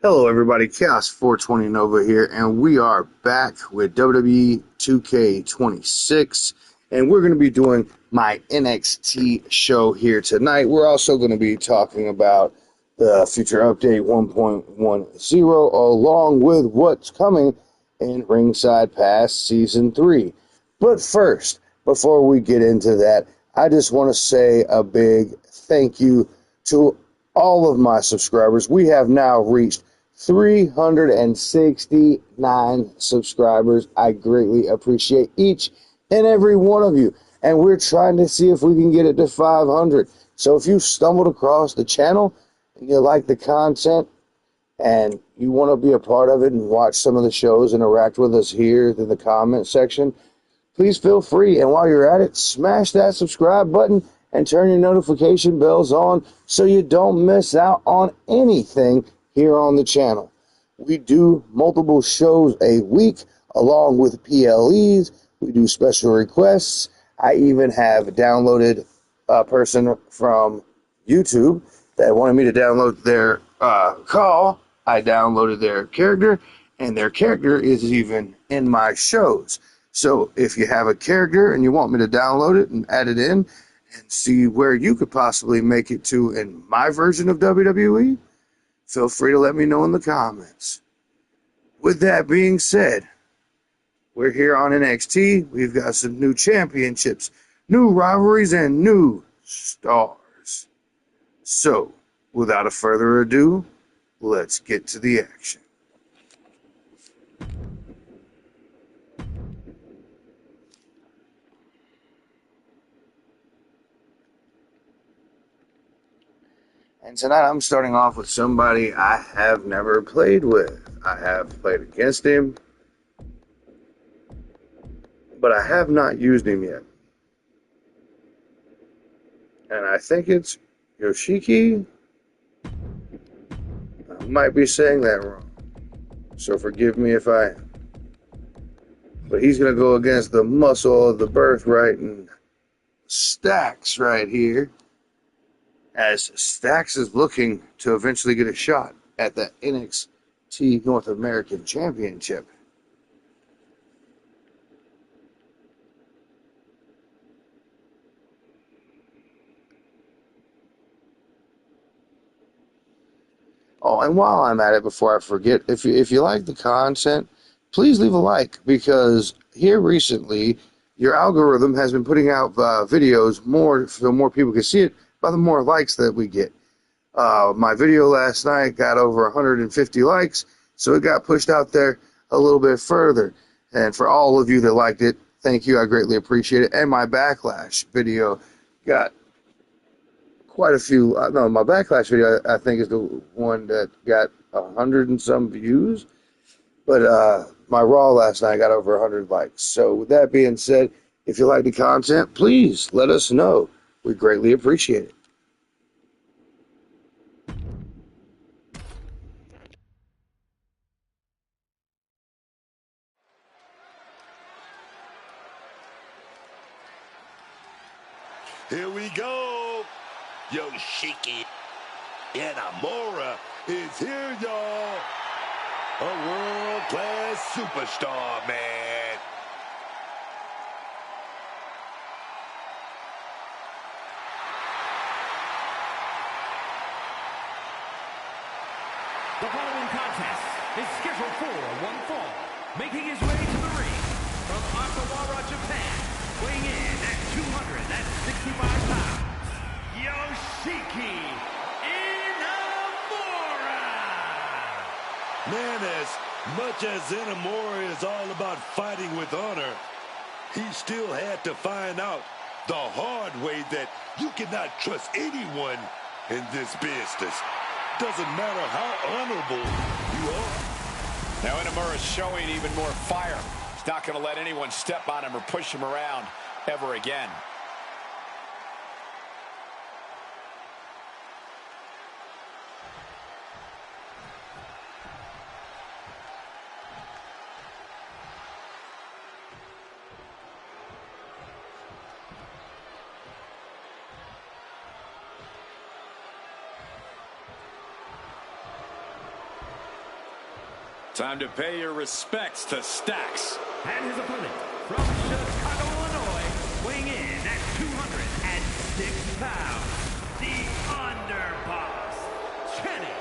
Hello, everybody. Chaos 420 Nova here, and we are back with WWE 2K26, and we're going to be doing my NXT show here tonight. We're also going to be talking about the future update 1.10, along with what's coming in Ringside Pass Season 3. But first, before we get into that, I just want to say a big thank you to all of my subscribers. We have now reached 369 subscribers. I greatly appreciate each and every one of you. And we're trying to see if we can get it to 500. So if you stumbled across the channel and you like the content and you want to be a part of it and watch some of the shows, interact with us here in the comment section, please feel free. And while you're at it, smash that subscribe button and turn your notification bells on so you don't miss out on anything here on the channel. We do multiple shows a week along with PLEs. We do special requests. I even have downloaded a person from YouTube that wanted me to download their call. I downloaded their character, and their character is even in my shows. So if you have a character and you want me to download it and add it in and see where you could possibly make it to in my version of WWE, feel free to let me know in the comments. With that being said, we're here on NXT. We've got some new championships, new rivalries, and new stars. So, without a further ado, let's get to the action. And tonight I'm starting off with somebody I have never played with. I have played against him, but I have not used him yet. And I think it's Yoshiki. I might be saying that wrong, so forgive me if I am. But he's going to go against the muscle of the birthright and Stacks right here, as Stacks is looking to eventually get a shot at the NXT North American Championship. Oh, and while I'm at it, before I forget, if you like the content, please leave a like, because here recently, your algorithm has been putting out videos more so more people can see it by the more likes that we get. My video last night got over 150 likes, so it got pushed out there a little bit further. And for all of you that liked it, thank you. I greatly appreciate it. And my Backlash video got quite a few. No, my Backlash video, I think, is the one that got 100 and some views. But my Raw last night got over 100 likes. So with that being said, if you like the content, please let us know. We greatly appreciate it. Here we go. Yoshiki Inamura is here, y'all. A world-class superstar, man. The following contest is scheduled for one fall. Making his way to the ring from Osawara, Japan, weighing in at 265 pounds, Yoshiki Inamura! Man, as much as Inamura is all about fighting with honor, he still had to find out the hard way that you cannot trust anyone in this business. Doesn't matter how honorable you are. Now Inamura's showing even more fire. He's not going to let anyone step on him or push him around ever again. Time to pay your respects to Stacks. And his opponent from Chicago, Illinois, weighing in at 206 pounds, the Underboss, Kenny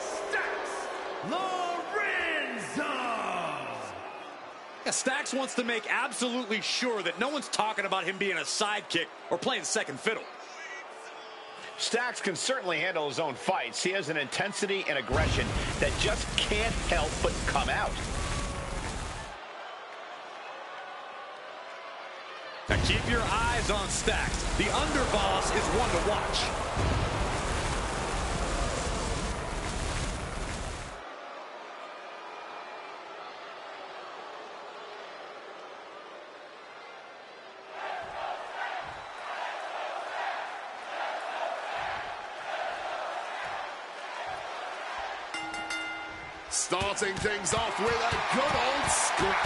Stacks Lorenzo. Yeah, Stacks wants to make absolutely sure that no one's talking about him being a sidekick or playing second fiddle. Stacks can certainly handle his own fights. He has an intensity and aggression that just can't help but come out. Now keep your eyes on Stacks. The Underboss is one to watch. Starting things off with a good old scrap.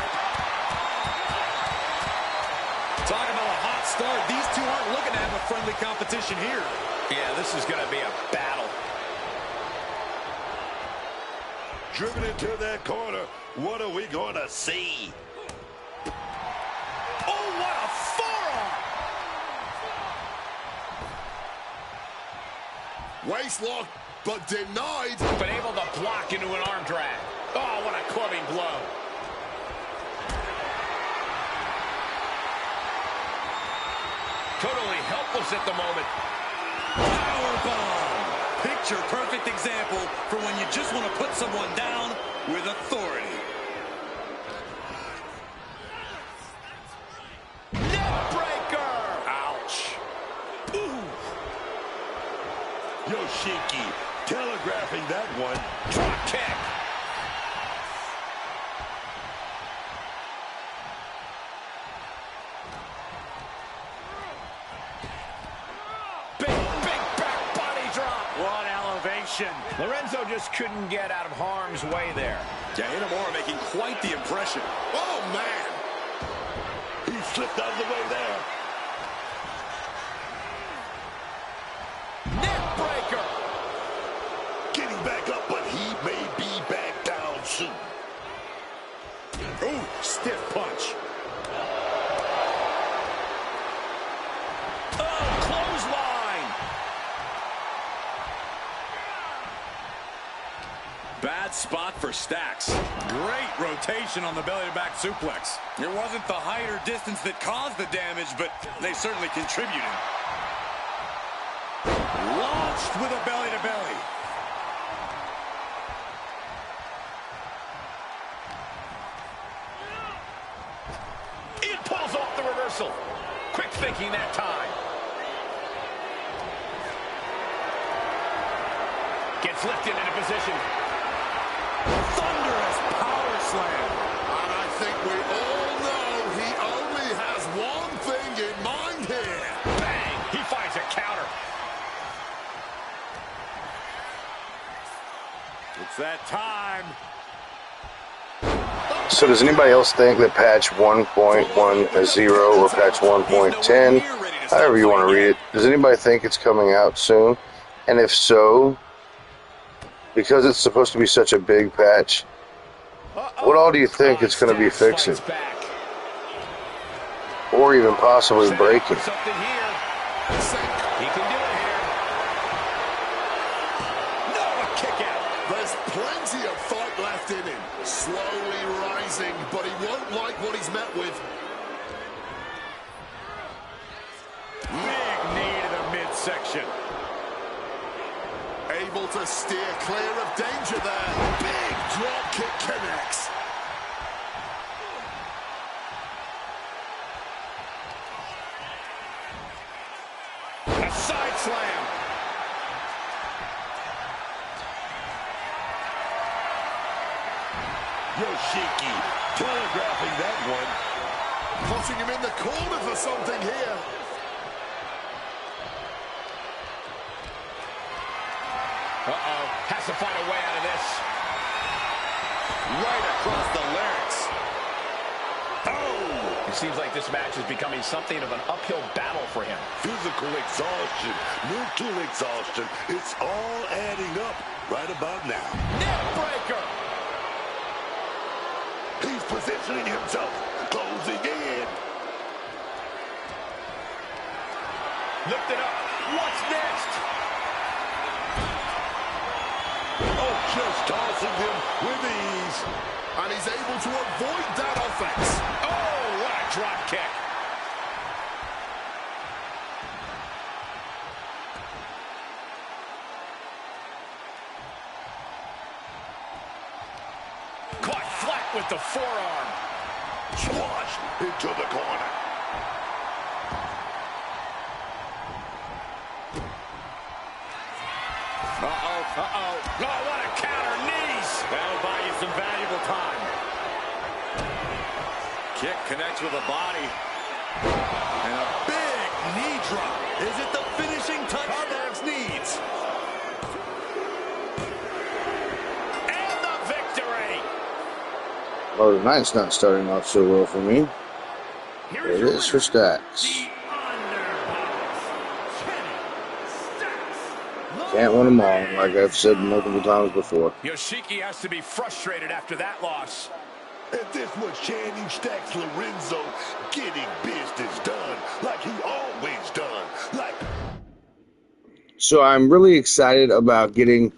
Talking about a hot start. These two aren't looking to have a friendly competition here. Yeah, this is going to be a battle. Driven into that corner. What are we going to see? Oh, what a forearm! Waistlock, but denied. Been able to block into an arm drag. Oh, what a clubbing blow. Totally helpless at the moment. Powerbomb. Picture perfect example for when you just want to put someone down with authority. Neckbreaker! Ouch. Ooh. Yoshiki telegraphing that one. Drop kick. Big back body drop. What elevation. Lorenzo just couldn't get out of harm's way there. Yeah, Inamura making quite the impression. Oh, man. He slipped out of the way there. Neckbreaker. Getting back up, but he may be back down soon. Ooh, stiff punch. Oh, clothesline. Bad spot for Stacks. Great rotation on the belly-to-back suplex. It wasn't the height or distance that caused the damage, but they certainly contributed. Launched with a belly-to-belly. It pulls off the reversal. Quick thinking that time. Gets lifted into position. Thunderous power slam. And I think we all know he only has one thing in mind here. Bang! He finds a counter. It's that time. So does anybody else think that patch 1.10 or patch 1.10, however you want to read it, does anybody think it's coming out soon? And if so, because it's supposed to be such a big patch, what all do you think it's going to be fixing? Or even possibly breaking? Something here. He can do it here. No, a kick out. There's plenty of fight left in him. Slowly rising, but he won't like what he's met with. Big knee to the midsection. Able to steer clear of danger there. Big drop kick connects. A side slam. Yoshiki telegraphing that one. Putting him in the corner for something here. Uh-oh. Has to find a way out of this. Right across the larynx. Oh! It seems like this match is becoming something of an uphill battle for him. Physical exhaustion, mental exhaustion. It's all adding up right about now. Neckbreaker! positioning himself, closing in. Lift it up. What's next? Oh, just tossing him with ease. And he's able to avoid that offense. Oh, what a drop kick. Caught flat with the forearm. Squashed into the corner. Uh-oh. Oh, what a counter. Knees. That'll buy you some valuable time. Kick connects with the body. And a big knee drop. Is it the finishing touch Dax needs? And the victory. Well, the night's not starting off so well for me. Here It your is for winner, Stacks. the Underboss, Kenny Stacks. Can't win them all, like I've said multiple times before. Yoshiki has to be frustrated after that loss. And this was Channing Stacks Lorenzo getting business done like he always done. So I'm really excited about getting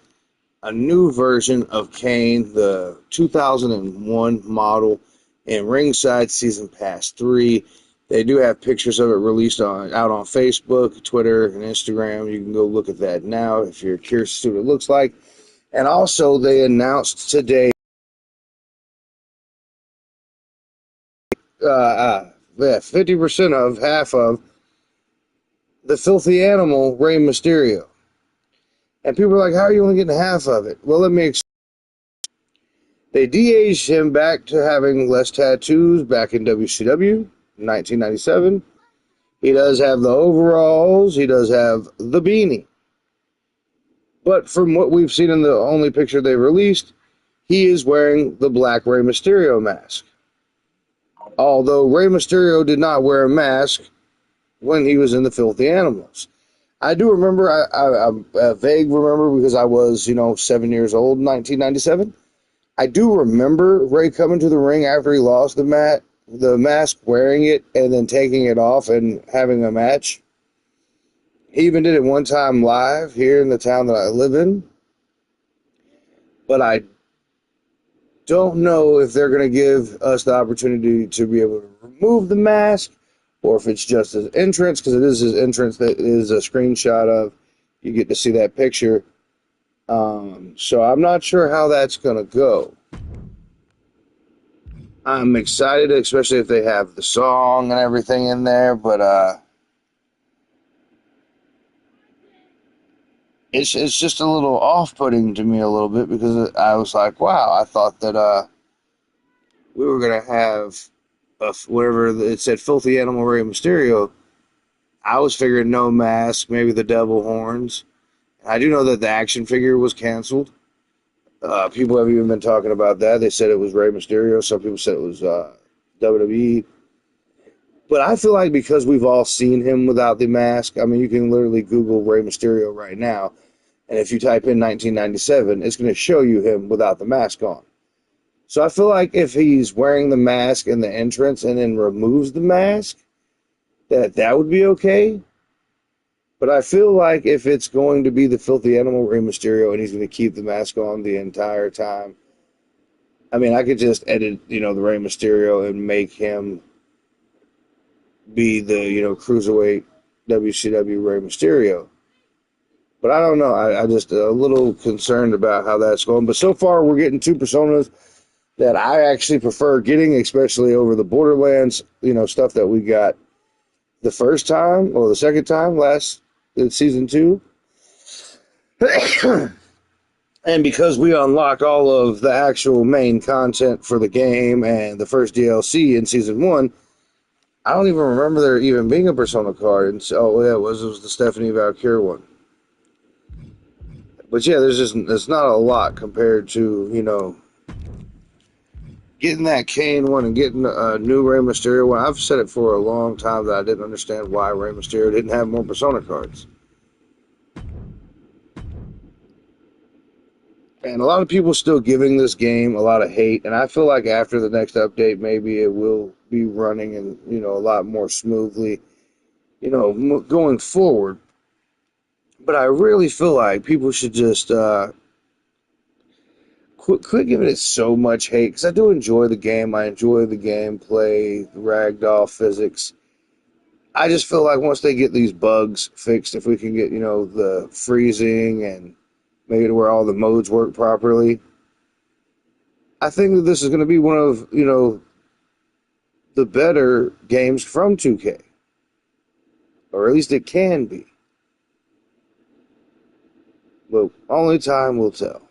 a new version of Kane, the 2001 model, in Ringside Season Pass 3. They do have pictures of it released out on Facebook, Twitter, and Instagram. You can go look at that now if you're curious to see what it looks like. And also, they announced today 50% of, half of, the Filthy Animal, Rey Mysterio. And people are like, how are you only getting half of it? Well, let me explain. They de-aged him back to having less tattoos back in WCW in 1997. He does have the overalls. He does have the beanie. But from what we've seen in the only picture they released, he is wearing the black Rey Mysterio mask. Although Rey Mysterio did not wear a mask when he was in the Filthy Animals. I do remember, I vague remember because I was, 7 years old in 1997. I do remember Rey coming to the ring after he lost the mask, wearing it, and then taking it off and having a match. He even did it one time live here in the town that I live in. But I don't know if they're going to give us the opportunity to be able to remove the mask, or if it's just his entrance, because it is his entrance that is a screenshot of. You get to see that picture. So I'm not sure how that's going to go. I'm excited, especially if they have the song and everything in there, but it's just a little off-putting to me a little bit, because I was like, wow, I thought that we were going to have whatever it said, Filthy Animal Rey Mysterio. I was figuring no mask, maybe the devil horns. I do know that the action figure was canceled. People have even been talking about that. They said it was Rey Mysterio. Some people said it was WWE. But I feel like because we've all seen him without the mask, I mean, you can literally Google Rey Mysterio right now, and if you type in 1997, it's going to show you him without the mask on. So I feel like if he's wearing the mask in the entrance and then removes the mask, that would be okay. But I feel like if it's going to be the Filthy Animal Rey Mysterio and he's going to keep the mask on the entire time, I mean, I could just edit, the Rey Mysterio and make him be the, cruiserweight WCW Rey Mysterio. But I don't know. I'm just a little concerned about how that's going. But so far, we're getting two personas that I actually prefer getting, especially over the Borderlands, stuff that we got the first time or the second time in Season 2. And because we unlocked all of the actual main content for the game and the first DLC in Season 1, I don't even remember there even being a Persona card. And so, yeah, it was the Stephanie Valkyrie one. But yeah, there's not a lot compared to, getting that Kane one and getting a new Rey Mysterio one. I've said it for a long time that I didn't understand why Rey Mysterio didn't have more Persona cards. And a lot of people still giving this game a lot of hate, and I feel like after the next update, maybe it will be running and, a lot more smoothly, going forward. But I really feel like people should just quit giving it so much hate, because I do enjoy the game. I enjoy the gameplay, the ragdoll physics. I just feel like once they get these bugs fixed, if we can get, the freezing and make it where all the modes work properly, I think that this is going to be one of, the better games from 2K. Or at least it can be. But only time will tell.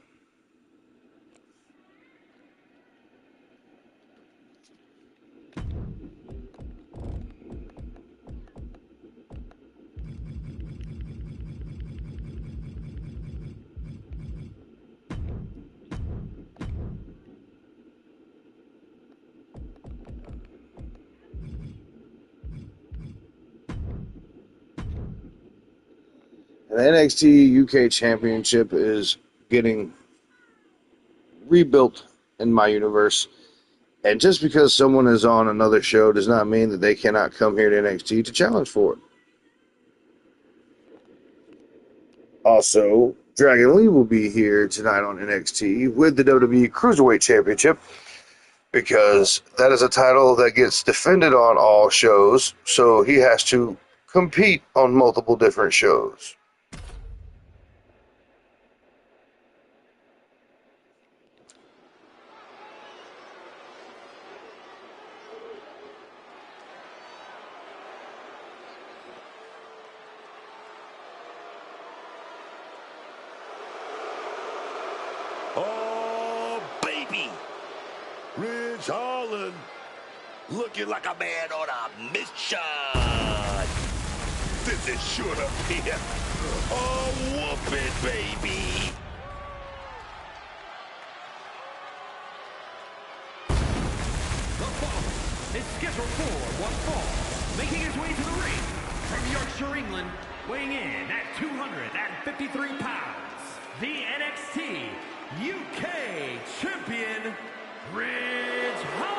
And the NXT UK Championship is getting rebuilt in my universe. And just because someone is on another show does not mean that they cannot come here to NXT to challenge for it. Also, Dragon Lee will be here tonight on NXT with the WWE Cruiserweight Championship, because that is a title that gets defended on all shows, so he has to compete on multiple different shows. Oh, baby. Ridge Holland looking like a man on a mission. This is sure to be a whooping, baby. The following is scheduled for one fall, making his way to the ring from Yorkshire, England, weighing in at 253 pounds, the NXT UK Champion, Ridge Holland.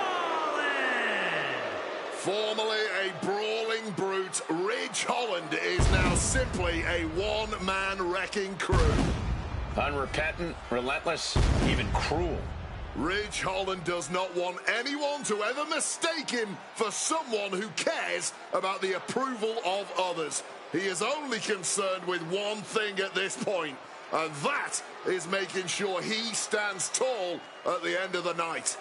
Formerly a brawling brute, Ridge Holland is now simply a one-man wrecking crew. Unrepentant, relentless, even cruel. Ridge Holland does not want anyone to ever mistake him for someone who cares about the approval of others. He is only concerned with one thing at this point, and that is making sure he stands tall at the end of the night.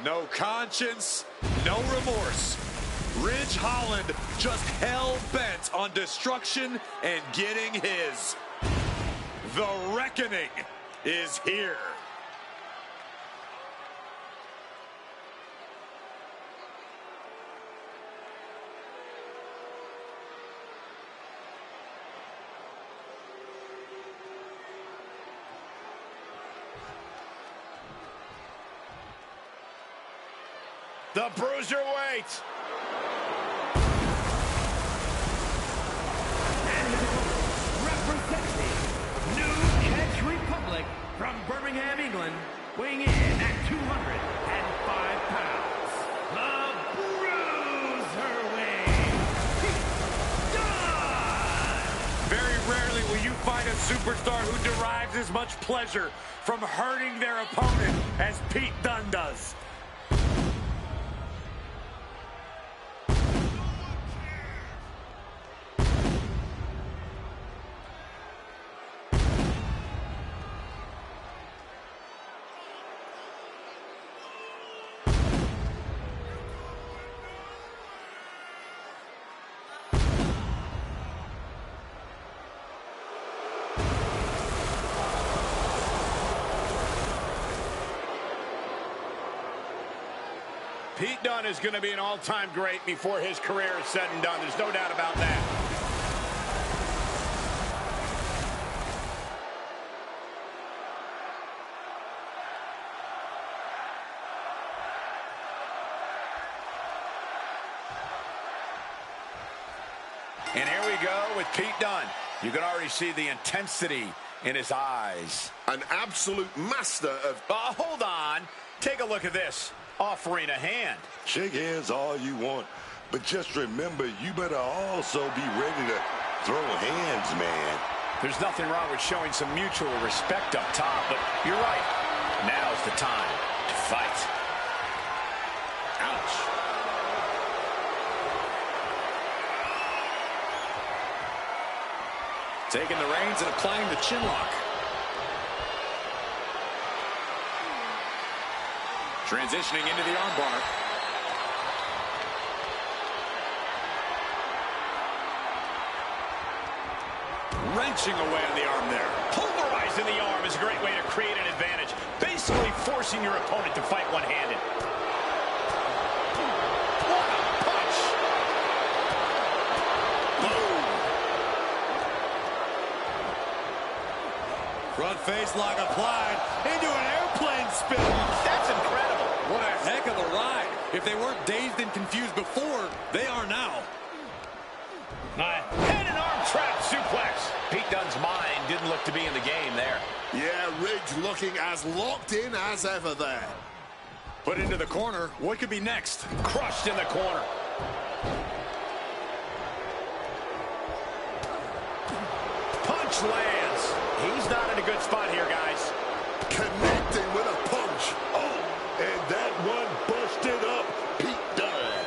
No conscience, no remorse. Ridge Holland just hell-bent on destruction and getting his. The reckoning is here. The Bruiserweight. And his opponent, representing New Catch Republic from Birmingham, England, weighing in at 205 pounds, the Bruiserweight, Pete Dunne. Very rarely will you find a superstar who derives as much pleasure from hurting their opponent as Pete Dunne does. Pete Dunne is going to be an all-time great before his career is said and done. There's no doubt about that. And here we go with Pete Dunne. You can already see the intensity in his eyes. An absolute master of... Hold on. Take a look at this. Offering a hand. Shake hands all you want, but just remember, you better also be ready to throw hands, man. There's nothing wrong with showing some mutual respect up top, but you're right. Now's the time to fight. Ouch. Taking the reins and applying the chin lock. Transitioning into the armbar. Wrenching away on the arm there. Pulverizing the arm is a great way to create an advantage. Basically forcing your opponent to fight one-handed. What a punch! Boom! Front face lock applied into an airplane spin. That's incredible. What a heck of a ride. If they weren't dazed and confused before, they are now. Head and arm trap suplex. Pete Dunne's mind didn't look to be in the game there. Yeah, Ridge looking as locked in as ever there. Put into the corner. What could be next? Crushed in the corner. Punch lands. He's not in a good spot here, guys. Connecting with a punch. Oh, and that one busted up Pete Dunne.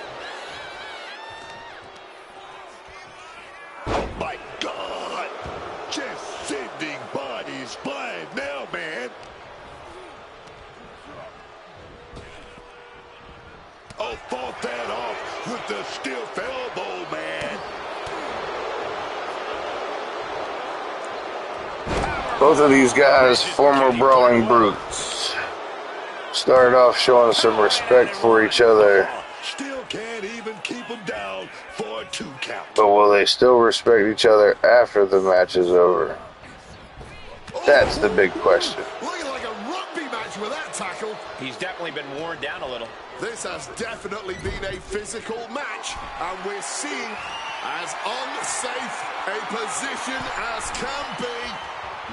Oh, my God. Just sending bodies flying now, man. Oh, fought that off with the stiff elbow, man. Both of these guys, former brawling brutes, started off showing some respect for each other. Still can't even keep them down for a 2 count. But will they still respect each other after the match is over? That's the big question. Looking like a rugby match with that tackle. He's definitely been worn down a little. This has definitely been a physical match, and we're seeing as unsafe a position as can be.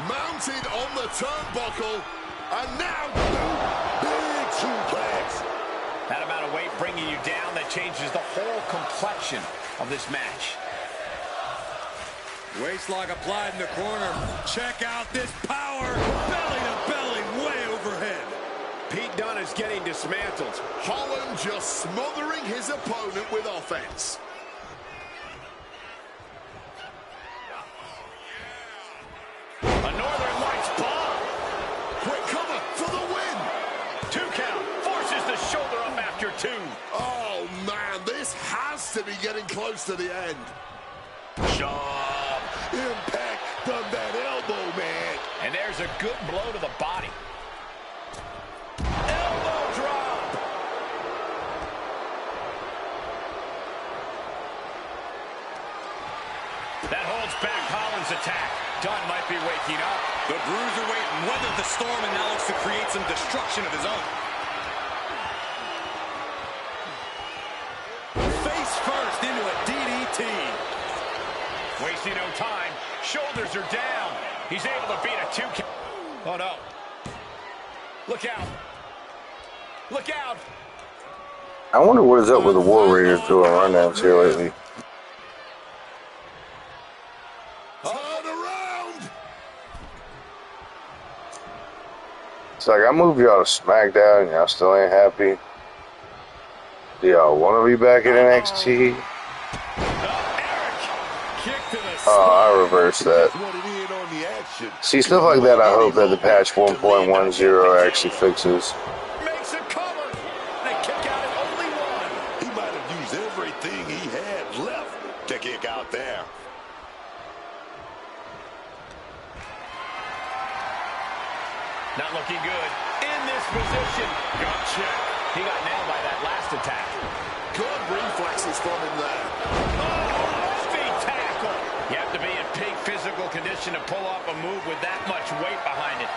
Mounted on the turnbuckle, and now Big suplex. That amount of weight bringing you down, that changes the whole complexion of this match. Waist lock applied in the corner. Check out this power. Belly to belly, way overhead. Pete Dunne is getting dismantled. Holland just smothering his opponent with offense. A Northern Lights bomb. Quick cover for the win. 2 count. Forces the shoulder up after 2. Oh, man, this has to be getting close to the end. Sharp impact from that elbow, man. And there's a good blow to the body. Elbow drop. That holds back Holland's attack. Dunne might be waking up. The Bruiserweight weathered the storm and now looks to create some destruction of his own. Face first into a DDT. Wasting no time. Shoulders are down. He's able to beat a 2 count. Oh, no. Look out. Look out. I wonder what is up with the War Raiders doing rundowns here lately. Turn around. It's like I moved y'all to SmackDown and y'all still ain't happy. Do y'all want to be back in NXT? Oh, I reversed that. See, stuff like that I hope that the patch 1.10 actually fixes. Makes a cover. They kick out at only 1. He might have used everything he had left to kick out there. Not looking good. In this position. Gut check. He got nailed by that last attack. Good reflexes from him there. Oh, feet tackle. You have to be in peak physical condition to pull off a move with that much weight behind it.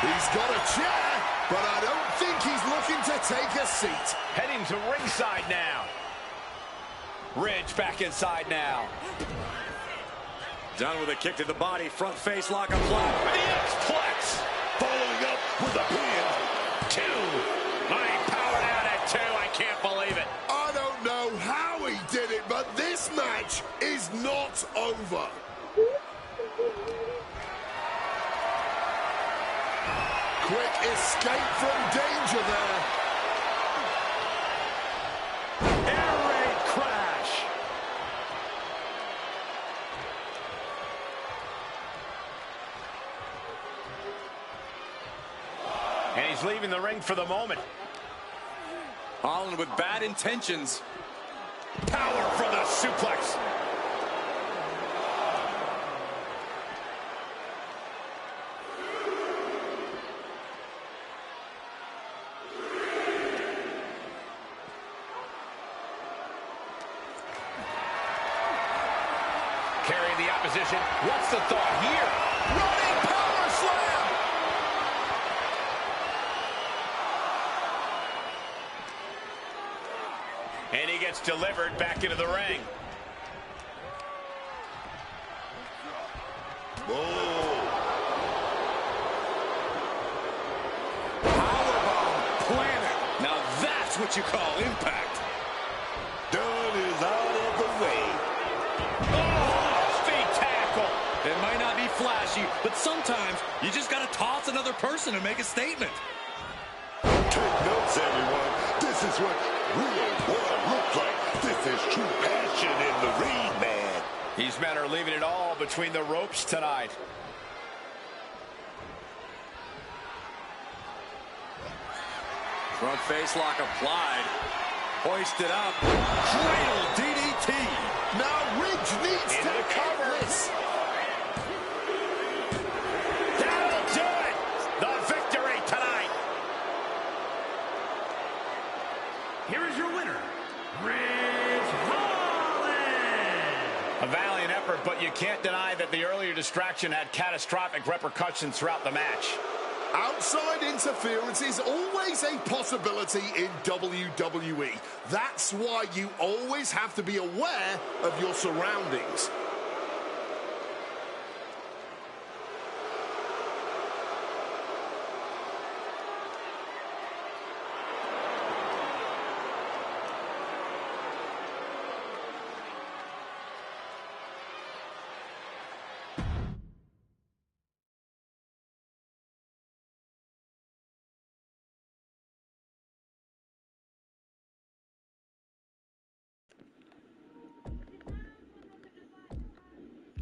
He's got a chair, but I don't think he's looking to take a seat. Heading to ringside now. Ridge back inside now. Done with a kick to the body, front face lock applied. The X-Plex. Following up with a pin. 2. Money powered out at 2. I can't believe it. I don't know how he did it, but this match is not over. Quick escape from danger there. Air raid crash. And he's leaving the ring for the moment. Holland with bad intentions. Power from the suplex. Carrying the opposition. What's the thought here? Running power slam. And he gets delivered back into the ring. Powerbomb planet. Now that's what you call impact. Dunn is out of the way. Oh, feet tackle. It might not be flashy, but sometimes you just got to toss another person and make a statement. Take notes, everyone. This is what real war looks like. This is true passion in the ring, man. These men are leaving it all between the ropes tonight. Front face lock applied. Hoisted up. Cradle DDT. Now Ridge needs to cover this. That'll do it. The victory tonight. Here is your winner, Ridge Holland. A valiant effort, but you can't deny that the earlier distraction had catastrophic repercussions throughout the match. Outside interference is always a possibility in WWE. That's why you always have to be aware of your surroundings.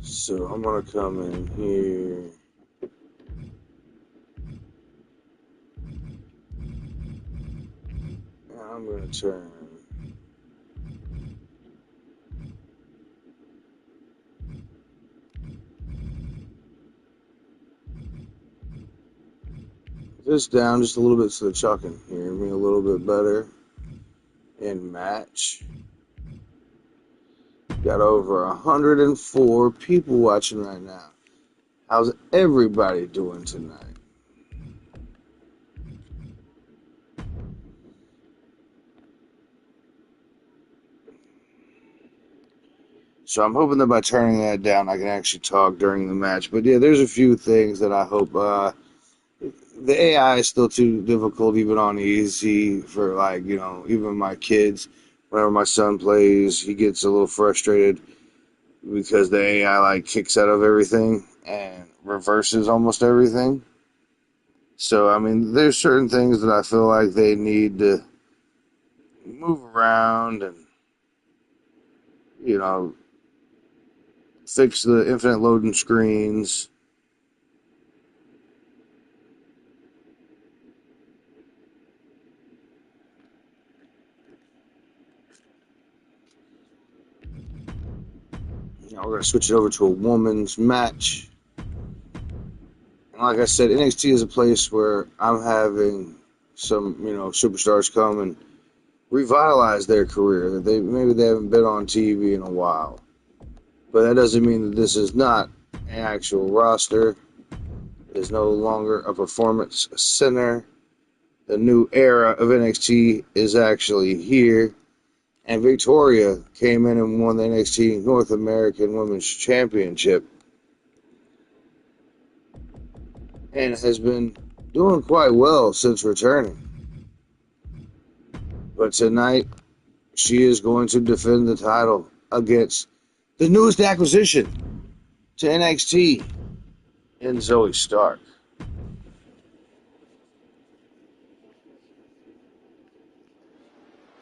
So I'm gonna come in here. And I'm gonna turn. This down just a little bit so the Chuck can hear me a little bit better. And match. Got over 104 people watching right now. How's everybody doing tonight? So I'm hoping that by turning that down, I can actually talk during the match. But yeah, there's a few things that I hope. The AI is still too difficult, even on easy for even my kids. Whenever my son plays, he gets a little frustrated because the AI kicks out of everything and reverses almost everything. So I mean, there's certain things that I feel like they need to move around and fix the infinite loading screens. Now we're going to switch it over to a woman's match. And like I said, NXT is a place where I'm having some, superstars come and revitalize their career. That maybe they haven't been on TV in a while. But that doesn't mean that this is not an actual roster. It is no longer a performance center. The new era of NXT is actually here. And Victoria came in and won the NXT North American Women's Championship. And has been doing quite well since returning. But tonight, she is going to defend the title against the newest acquisition to NXT in Zoe Stark.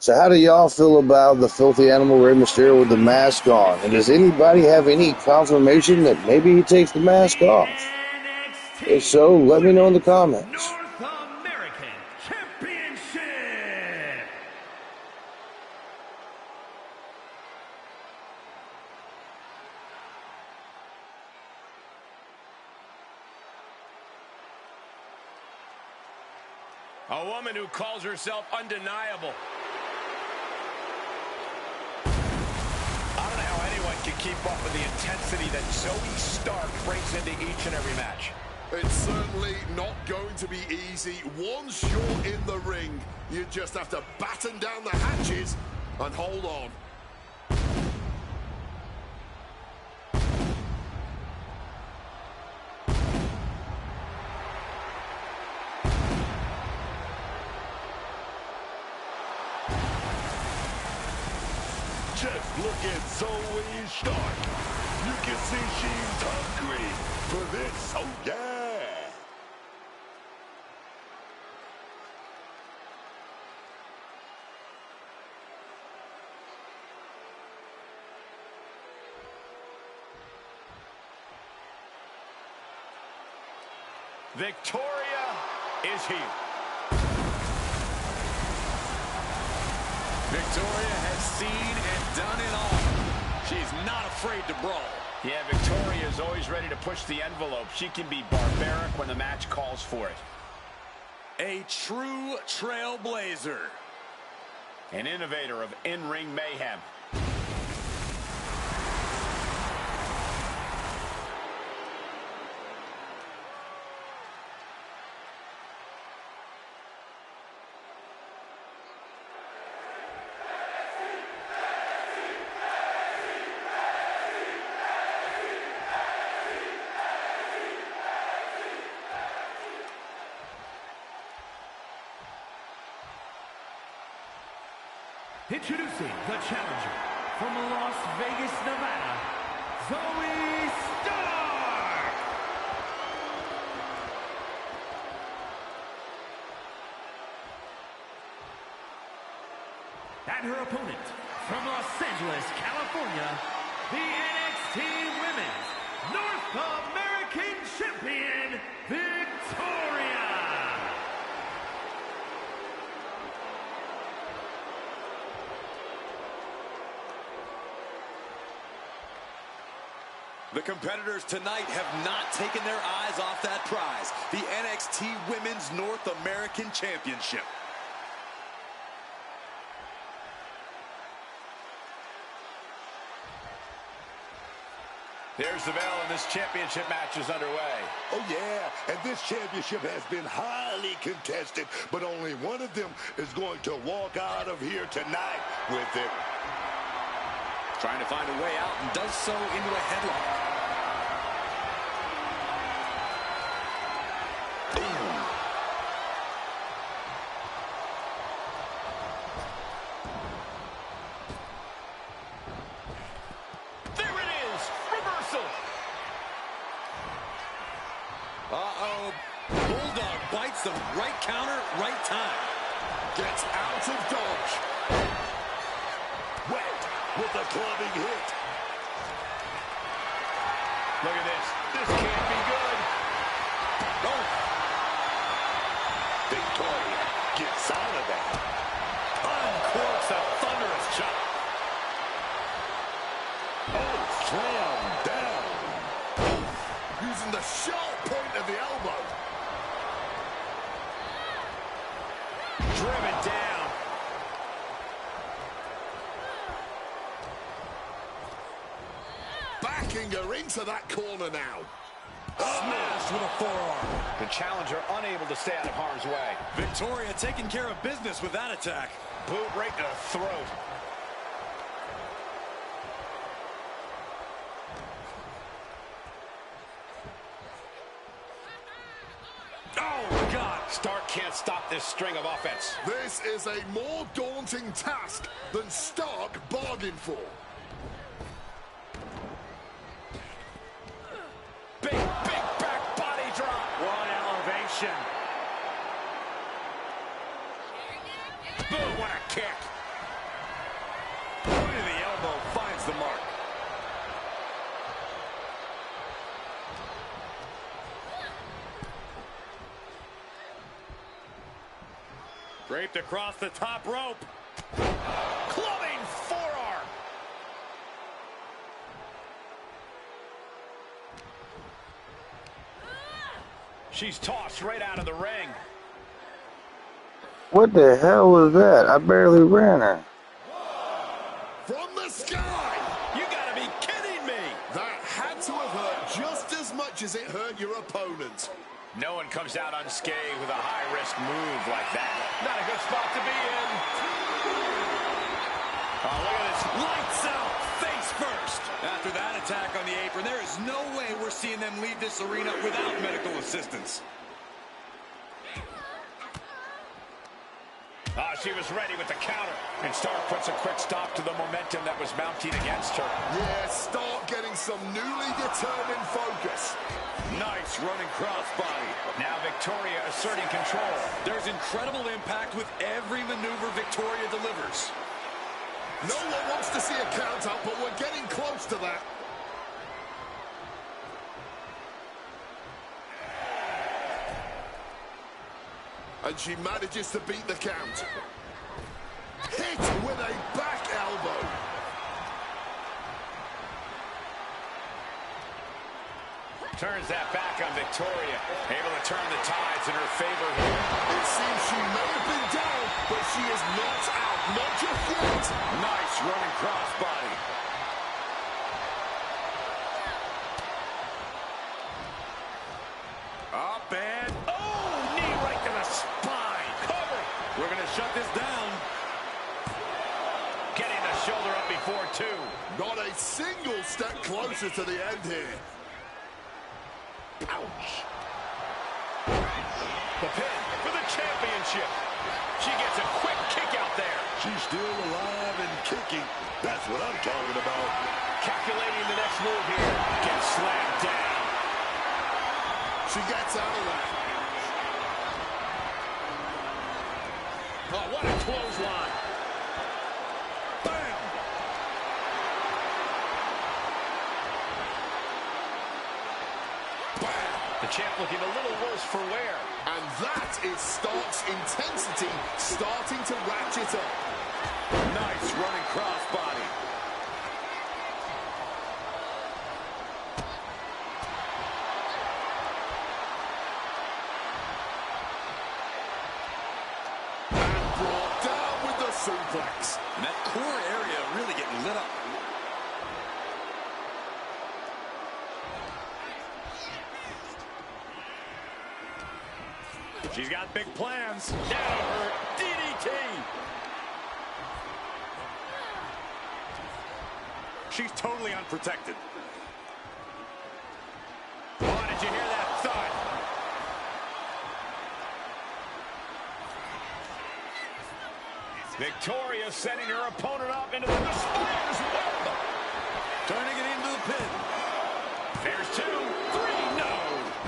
So how do y'all feel about the filthy animal Rey Mysterio with the mask on? And does anybody have any confirmation that maybe he takes the mask off? If so, let me know in the comments. North American Championship. A woman who calls herself undeniable. I don't know how anyone can keep up with the intensity that Zoe Stark brings into each and every match. It's certainly not going to be easy. Once you're in the ring, you just have to batten down the hatches and hold on. Just look at Zoe Stark. You can see she's hungry for this. Oh, yeah. Victoria is here. Victoria has seen and done it all. She's not afraid to brawl. Yeah, Victoria is always ready to push the envelope. She can be barbaric when the match calls for it. A true trailblazer. An innovator of in-ring mayhem. Introducing the challenger from Las Vegas, Nevada, Zoe Stark. And her opponent from Los Angeles, California, the NXT Women's North American Champion, Victoria. The competitors tonight have not taken their eyes off that prize, the NXT Women's North American Championship. There's the bell, and this championship match is underway. Oh, yeah, and this championship has been highly contested, but only one of them is going to walk out of here tonight with it. Trying to find a way out and does so into a headlock. There it is! Reversal! Uh-oh. Bulldog bites the right counter, right time. Gets out of dodge. Wet with a clubbing hit. Look at this. This can't be good. Oh. Victoria gets out of that. Uncorks a thunderous chop. Oh, slam down. Using the sharp point of the elbow. driven down. Backing her into that corner now. Smashed with a forearm. The challenger unable to stay out of harm's way. Victoria taking care of business with that attack. Boot right to the throat. Oh, God. Stark can't stop this string of offense. This is a more daunting task than Stark bargained for. Big back body drop. What elevation. Boom, what a kick. Point of the elbow finds the mark. Draped across the top rope. Clubbing forearm. She's tossed right out of the ring. What the hell was that? I barely ran her. From the sky! You gotta be kidding me! That had to have hurt just as much as it hurt your opponent. No one comes out unscathed with a high-risk move like that. Not a good spot to be in. Oh, look at this. Lights out, face first. After that attack on the apron, there is no way we're seeing them leave this arena without medical assistance. She was ready with the counter. And Stark puts a quick stop to the momentum that was mounting against her. Yeah, Stark getting some newly determined focus. Nice running crossbody. Now Victoria asserting control. There's incredible impact with every maneuver Victoria delivers. No one wants to see a count out, but we're getting close to that. And she manages to beat the count. Hit with a back elbow. Turns that back on Victoria. Able to turn the tides in her favor here. It seems she may have been down, but she is not out. Not just yet. Nice running crossbody. Up and... Oh, knee right to the spine. Cover. We're going to shut this down. Getting the shoulder up before two. Not a single step closer to the end here. Ouch. The pin for the championship. She gets a quick kick out there. She's still alive and kicking. That's what I'm talking about. Calculating the next move here. Gets slammed down. She gets out of that. Oh, what a clothesline. Bam. The champ looking a little worse for wear. And that is Stark's intensity starting to ratchet up. Nice running crossbody. And brought down with the suplex. And that core area really getting lit up. She's got big plans. Down her DDT. She's totally unprotected. Oh, did you hear that thud? Victoria setting her opponent up into the spider's web. Turning it into the pin. There's 2, 3, no.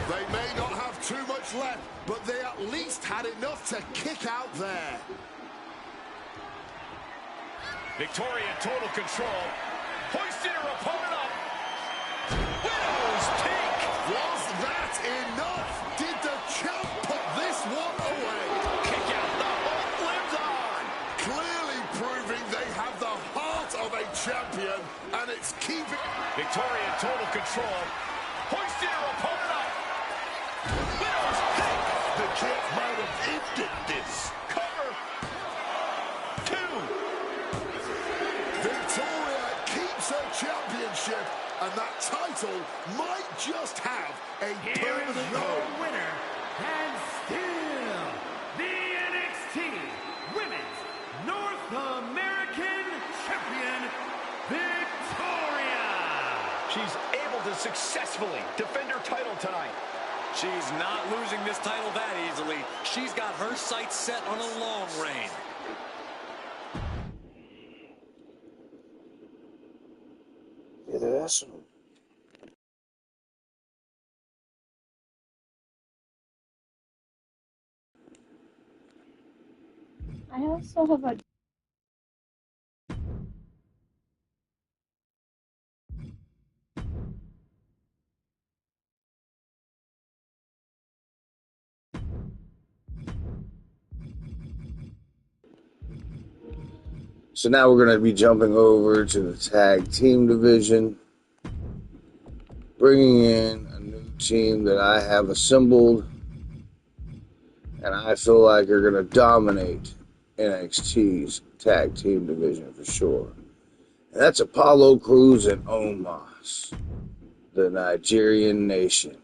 They may not have too much left, but they at least had enough to kick out there. Victoria in total control. Hoisting her opponent up. Widow's peak. Was that enough? Did the champ put this one away? Kick out. The hope lives on. Clearly proving they have the heart of a champion, and it's keeping... Victoria in total control. Hoisting her opponent up. Widow's peak. The champ might have ended this. Cover. title might just have a Here is permanent your home. winner, and still the NXT Women's North American Champion, Victoria. She's able to successfully defend her title tonight. She's not losing this title that easily. She's got her sights set on a long reign. Yeah, that's I also have a So now we're going to be jumping over to the tag team division, bringing in a new team that I have assembled, and I feel like are going to dominate NXT's tag team division for sure. And that's Apollo Crews and Omos, the Nigerian Nation.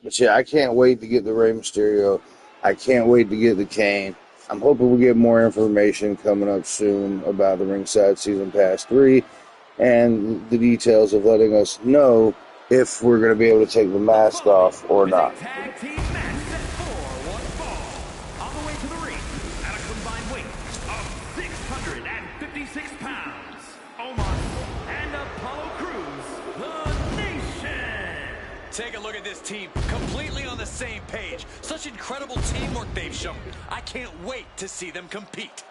But yeah, I can't wait to get the Rey Mysterio. I can't wait to get the Kane. I'm hoping we get more information coming up soon about the Ringside Season Pass 3 and the details of letting us know if we're going to be able to take the mask off or not. Tag team match set for one fall. On the way to the ring, at a combined weight of 656 pounds, Omos and Apollo Crews, the Nation. Take a look at this team, completely on the same page. Such incredible teamwork they've shown. I can't wait to see them compete.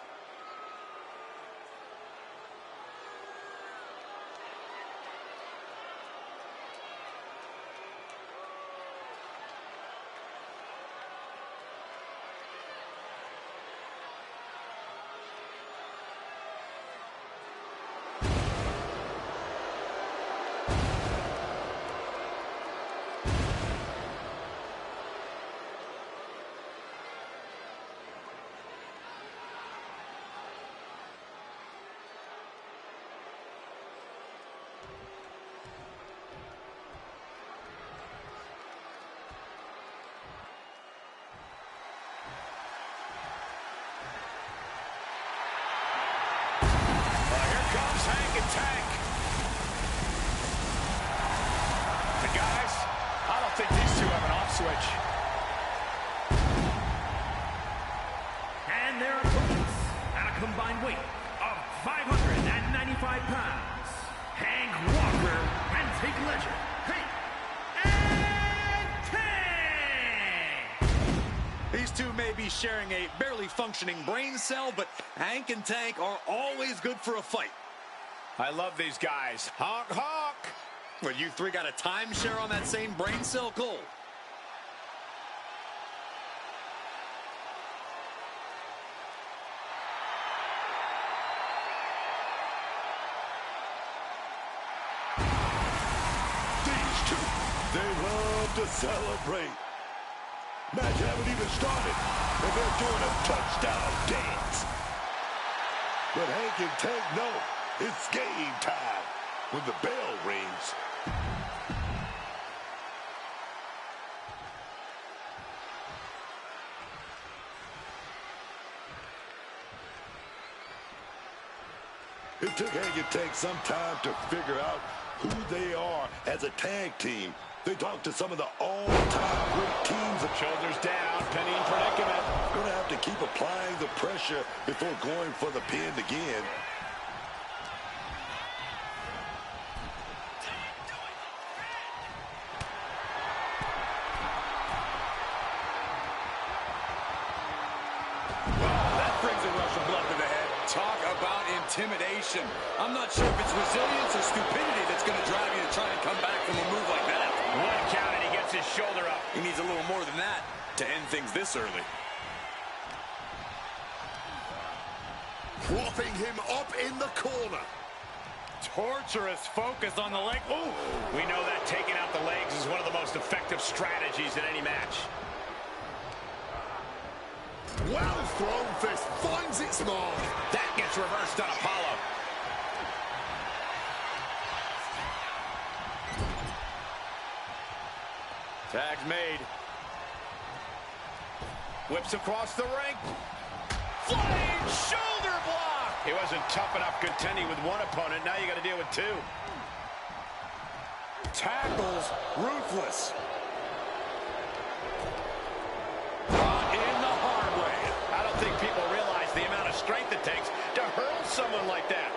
Tank. And guys, I don't think these two have an off switch. And their opponents, at a combined weight of 595 pounds, Hank Walker and Take Ledger. These two may be sharing a barely functioning brain cell, but Hank and Tank are always good for a fight. I love these guys. Honk, honk. Well, you three got a timeshare on that same brain cell, Cole. These two, they love to celebrate. Match haven't even started, and they're doing a touchdown dance. But Hank and Tank know it's game time when the bell rings. It took Hank and Tank some time to figure out who they are as a tag team. They talked to some of the all-time great teams. Shoulders down, pinning predicament. Going to have to keep applying the pressure before going for the pin again. Talk about intimidation. I'm not sure if it's resilience or stupidity that's going to drive you to try and come back from a move like that. One count and he gets his shoulder up. He needs a little more than that to end things this early. Propping him up in the corner. torturous focus on the leg. Ooh, we know that taking out the legs is one of the most effective strategies in any match. Well thrown fist finds its mark. That gets reversed on Apollo. Tag's made. Whips across the ring. Flying shoulder block. He wasn't tough enough contending with one opponent. Now you got to deal with two. Tackles ruthless. Caught in the hard way. I don't think people realize the amount of strength it takes to hurl someone like that.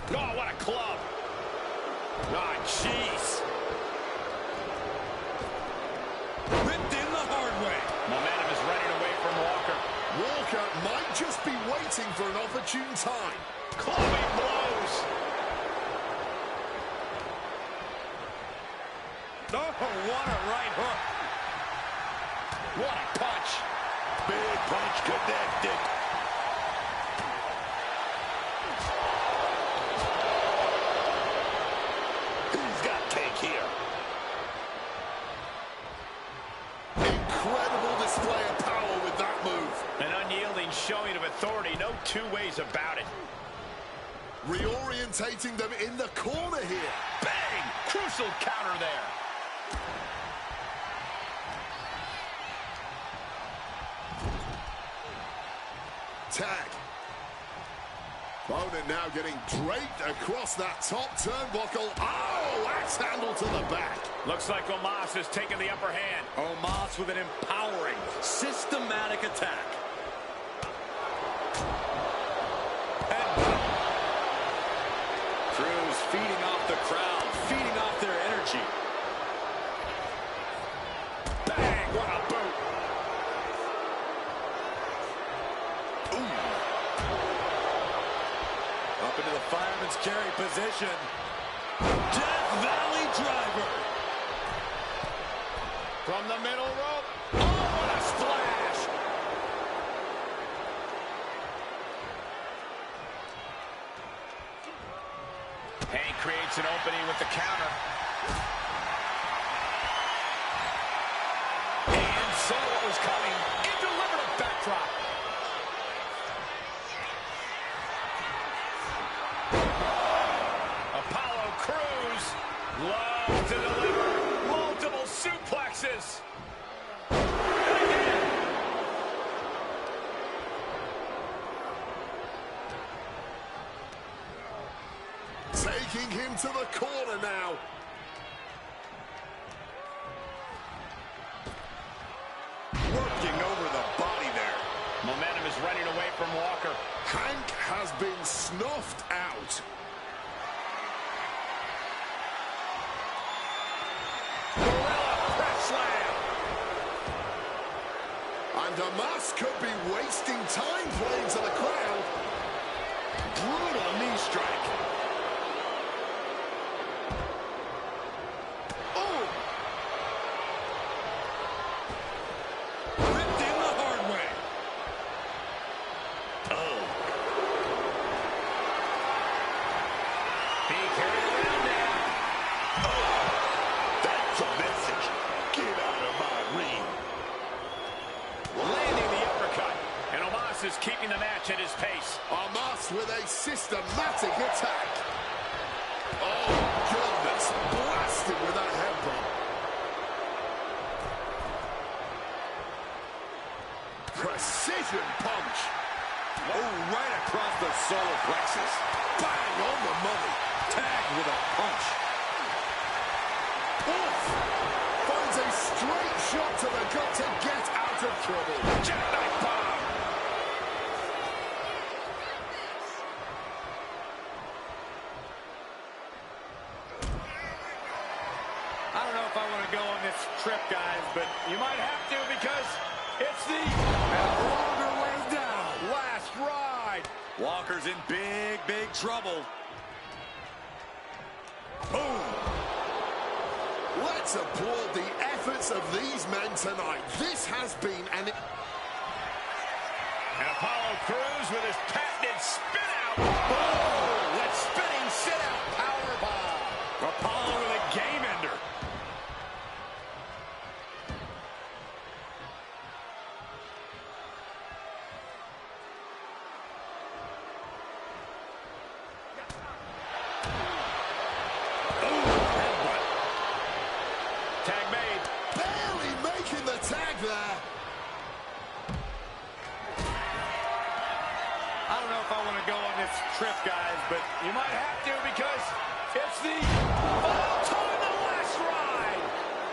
Oh, what a club. Ah, jeez. Ripped in the hard way. Momentum is running away from Walker. Walker might just be waiting for an opportune time. Clubbing blows. Oh, what a right hook. What a punch. Big punch connected. He's got cake here. Incredible display of power with that move. An unyielding showing of authority. No two ways about it. Reorientating them in the corner here. Bang! Crucial counter there. Tag. Opponent now getting draped across that top turnbuckle. Oh, axe handle to the back. Looks like Omos has taken the upper hand. Omos with an empowering, systematic attack. Cruz feeding off the crowd, feeding off their energy. Bang! What a boot. Up into the fireman's carry position. Death Valley driver. From the middle rope. Oh, what a splash. Hank creates an opening with the counter. And saw what was coming and delivered a backdrop. Apollo Crews loves to deliver multiple suplexes. And again. Taking him to the corner now. Working over the body there. Momentum is running away from Walker. Hank has been snuffed out. Gorilla press slam. And Omos could be wasting time playing to the crowd. Brutal knee strike. Oh! Ripped in the hard way. Being carried around now. That's a message. Get out of my ring. Landing the uppercut. And Omos is keeping the match at his pace. Omos with a systematic attack. Oh, goodness. Blasted with that headbutt. Precision punch. Oh, right across the solar plexus. Bang on the money. Tagged with a punch. Oof. Finds a straight shot to the gut to get out of trouble. Jackknife bomb. I don't know if I want to go on this trip, guys, but You might have to because it's the longer way down. last ride. Walker's in big, big trouble. Boom. Let's applaud the efforts of these men tonight. This has been an And Apollo Crews with his patented spin out. Oh, that spinning sit out powerbomb. Apollo with a game ender. Tag made. Barely making the tag there. I don't know if I want to go on this trip, guys, but You might have to because it's the final time the last ride.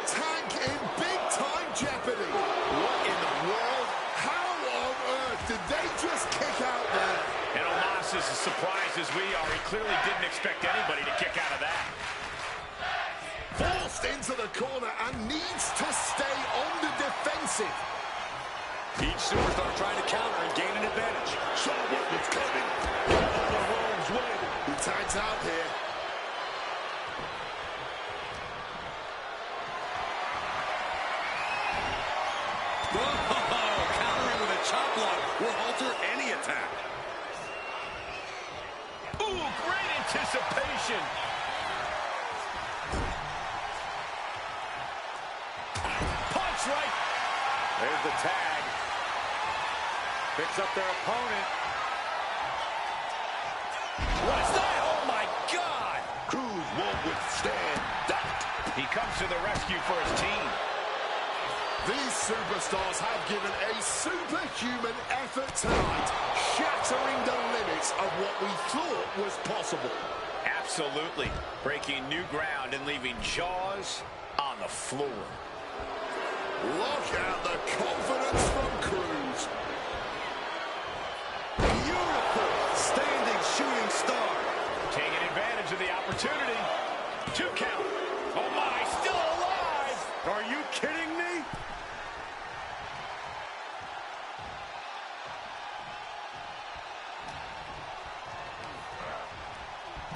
Tank in big-time jeopardy. What in the world? How on earth did they just kick out there? And Omos is as surprised as we are. He clearly didn't expect anybody to kick out of that. Forced into the corner and needs to stay on the defensive. each superstar trying to counter and gain an advantage. Saw what was coming. Got out of harm's way. He tags out here. Oh, countering with a chop block will alter any attack. Ooh, great anticipation. Punch right. There's the tag. Picks up their opponent. What's that? Oh, my God. Cruz won't withstand that. He comes to the rescue for his team. These superstars have given a superhuman effort tonight, shattering the limits of what we thought was possible. Absolutely. Breaking new ground and leaving jaws on the floor. Look at the confidence from Cruz. Beautiful standing shooting star. Taking advantage of the opportunity. 2 count. Oh, my. Still alive. Are you kidding me?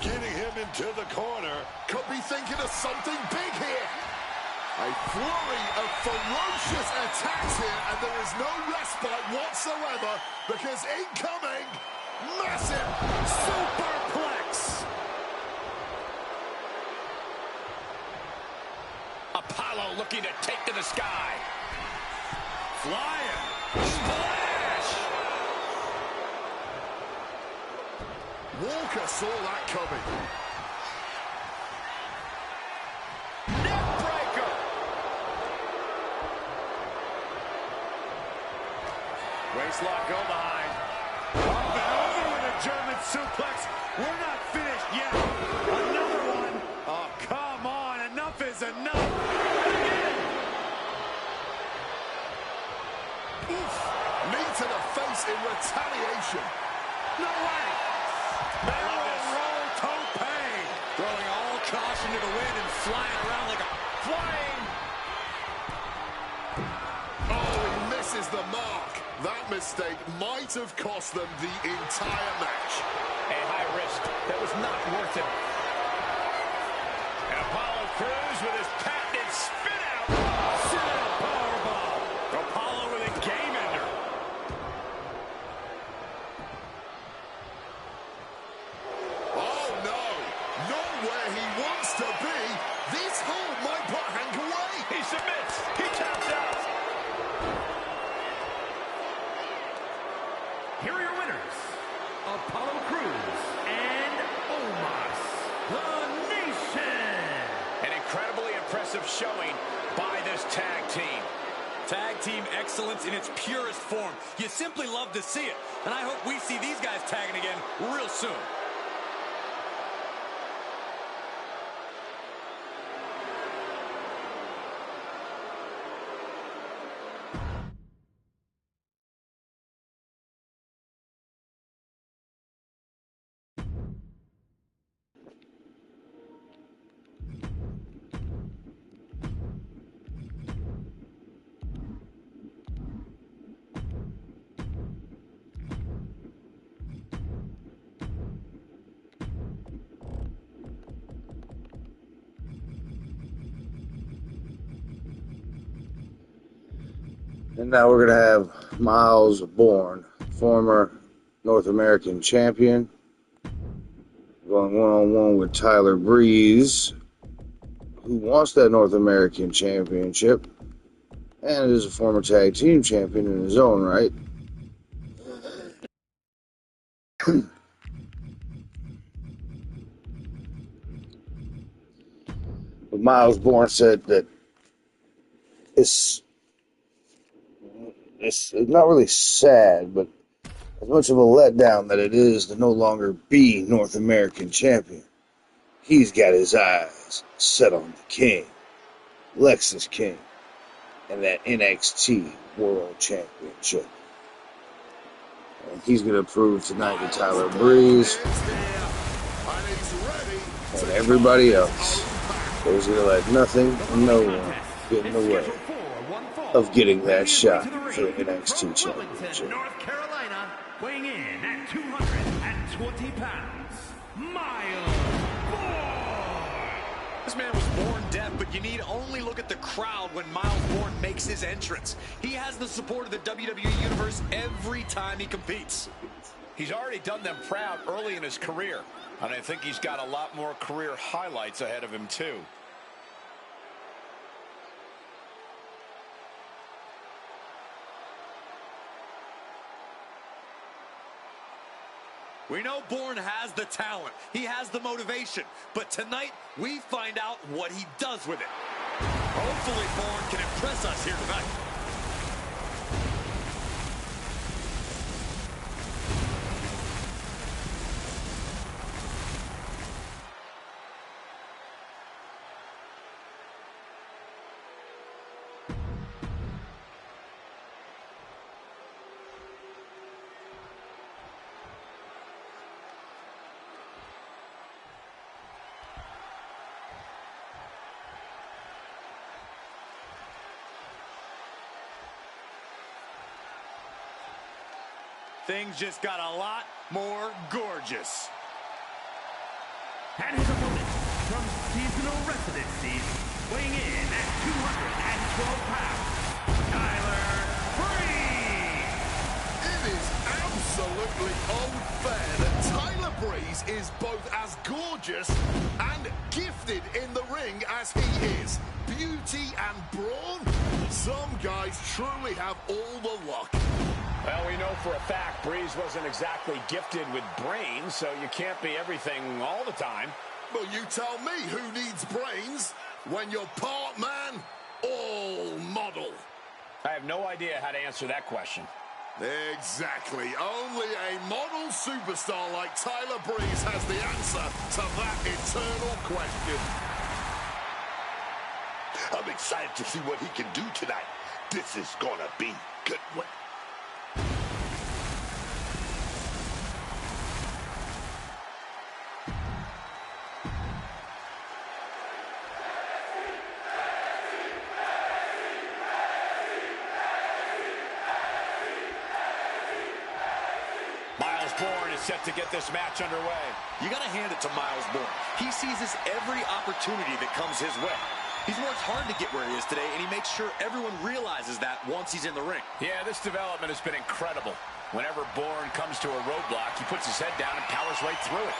Getting him into the corner. Could be thinking of something big here. A flurry of ferocious attacks here, and there is no respite whatsoever because incoming, massive superplex. Apollo looking to take to the sky. Flying. Splash! Walker saw that coming. Neckbreaker! Waistlock go behind. Up and over with a German suplex. We're not finished yet. Another one. Oh, come on. Enough is enough. Oof. Knee to the face in retaliation. No way. Barrel roll tope. Throwing all caution to the wind and flying around like a flying. Oh, he misses the mark. That mistake might have cost them the entire match. A high risk that was not worth it. And Apollo Crews with his patented spin out. Sit out powerbomb. Apollo with a game ender. Oh, no. Not where he wants to be. This hold might put Hank away. He submits. He taps out. Here are your winners, Apollo Crews and Omos, the Nation. An incredibly impressive showing by this tag team. Tag team excellence in its purest form. You simply love to see it. And I hope we see these guys tagging again real soon. And now we're going to have Miles Bourne former North American champion, going one-on-one with Tyler Breeze, who wants that North American championship and is a former tag team champion in his own right. But Miles Bourne said that it's not really sad, but as much of a letdown that it is to no longer be North American champion. He's got his eyes set on the King, Lexus King, and that NXT World Championship. And he's going to prove tonight to Tyler Breeze and everybody else that he's going to let nothing and no one get in the way of getting that shot for the NXT Championship. North Carolina, weighing in at 220 pounds, Miles Bourne. This man was born deaf, but you need only look at the crowd when Miles Bourne makes his entrance. He has the support of the WWE Universe every time he competes. He's already done them proud early in his career, and I think he's got a lot more career highlights ahead of him, too. We know Bourne has the talent. He has the motivation. But tonight, we find out what he does with it. Hopefully, Bourne can impress us here tonight. Things just got a lot more gorgeous. And his opponent from seasonal residencies, weighing in at 212 pounds, Tyler Breeze. It is absolutely unfair that Tyler Breeze is both as gorgeous and gifted in the ring as he is. Beauty and brawn. Some guys truly have all the luck. Well, we know for a fact Breeze wasn't exactly gifted with brains, so you can't be everything all the time. Well, you tell me who needs brains when you're part man, all model. I have no idea how to answer that question. Exactly. Only a model superstar like Tyler Breeze has the answer to that eternal question. I'm excited to see what he can do tonight. This is gonna be good one. Bourne is set to get this match underway. You got to hand it to Miles Bourne. He seizes every opportunity that comes his way. He's worked hard to get where he is today, and he makes sure everyone realizes that once he's in the ring. Yeah, this development has been incredible. Whenever Bourne comes to a roadblock, he puts his head down and powers right through it.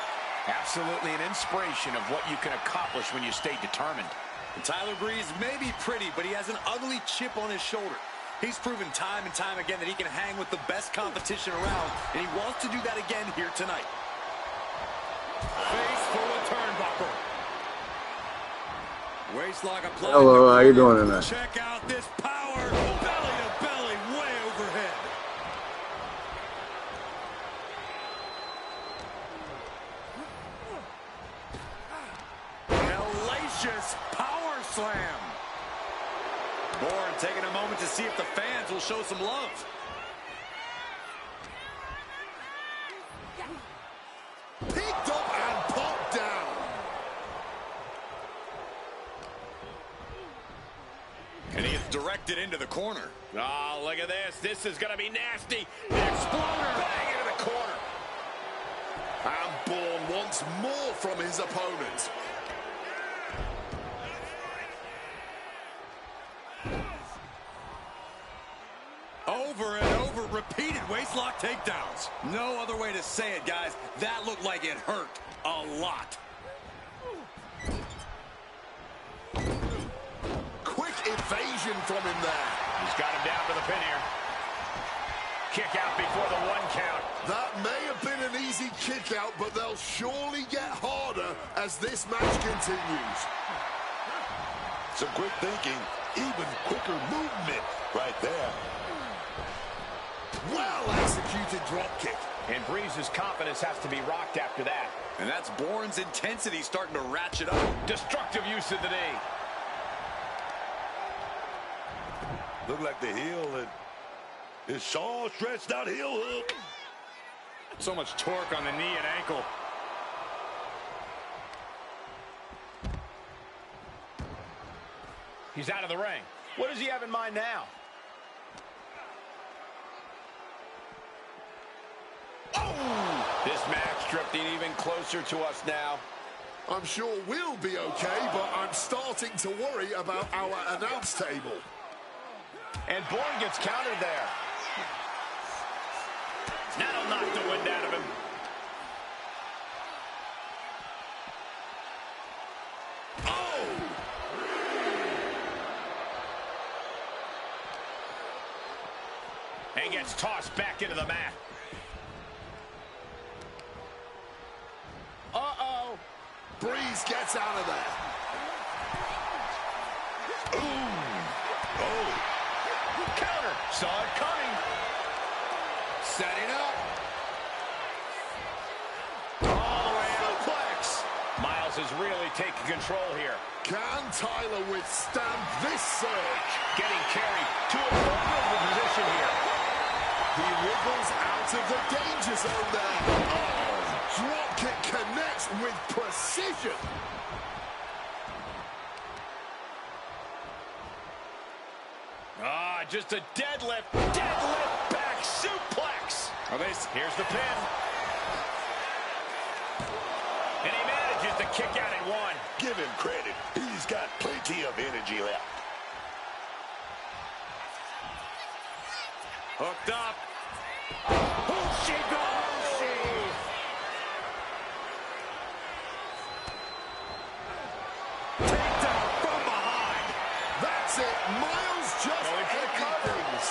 Absolutely an inspiration of what you can accomplish when you stay determined. And Tyler Breeze may be pretty, but he has an ugly chip on his shoulder. He's proven time and time again that he can hang with the best competition around, and he wants to do that again here tonight. Face full of turnbuckle. Waistlock applied. Hello, how you doing tonight? Check out this power. Belly to belly, way overhead. Hellacious power slam. Bourne taking a moment to see if the fans will show some love. Picked up and popped down. And he is directed into the corner. Oh, look at this. This is going to be nasty. The Exploder bang into the corner. And Bourne wants more from his opponent. Over and over, repeated waistlock takedowns. No other way to say it, guys. That looked like it hurt a lot. Quick evasion from him there. He's got him down to the pin here. Kick out before the 1 count. That may have been an easy kick out, but they'll surely get harder as this match continues. Some quick thinking, even quicker movement right there. Well executed drop kick. And Breeze's confidence has to be rocked after that. And that's Bourne's intensity starting to ratchet up. Destructive use of the knee. Look like the heel and his Shaw stretched out heel hook. So much torque on the knee and ankle. He's out of the ring. What does he have in mind now? Oh! This match drifting even closer to us now. I'm sure we'll be okay, but I'm starting to worry about our announce table. And Bourne gets countered there. That'll knock the wind out of him. Oh! And gets tossed back into the mat. Uh-oh. Breeze gets out of there. Ooh. Oh. Counter. Saw it coming. Setting up. All the way out. Suplex. Miles is really taking control here. Can Tyler withstand this surge? Getting carried to a vulnerable position here. He wriggles out of the danger zone there. Oh, drop kick connects with precision. Ah, just a deadlift. Deadlift back suplex. Here's the pin. And he manages to kick out at 1. Give him credit. He's got plenty of energy left. Hooked up. She goes. Takedown from behind. That's it. Miles just Going for the cover. things.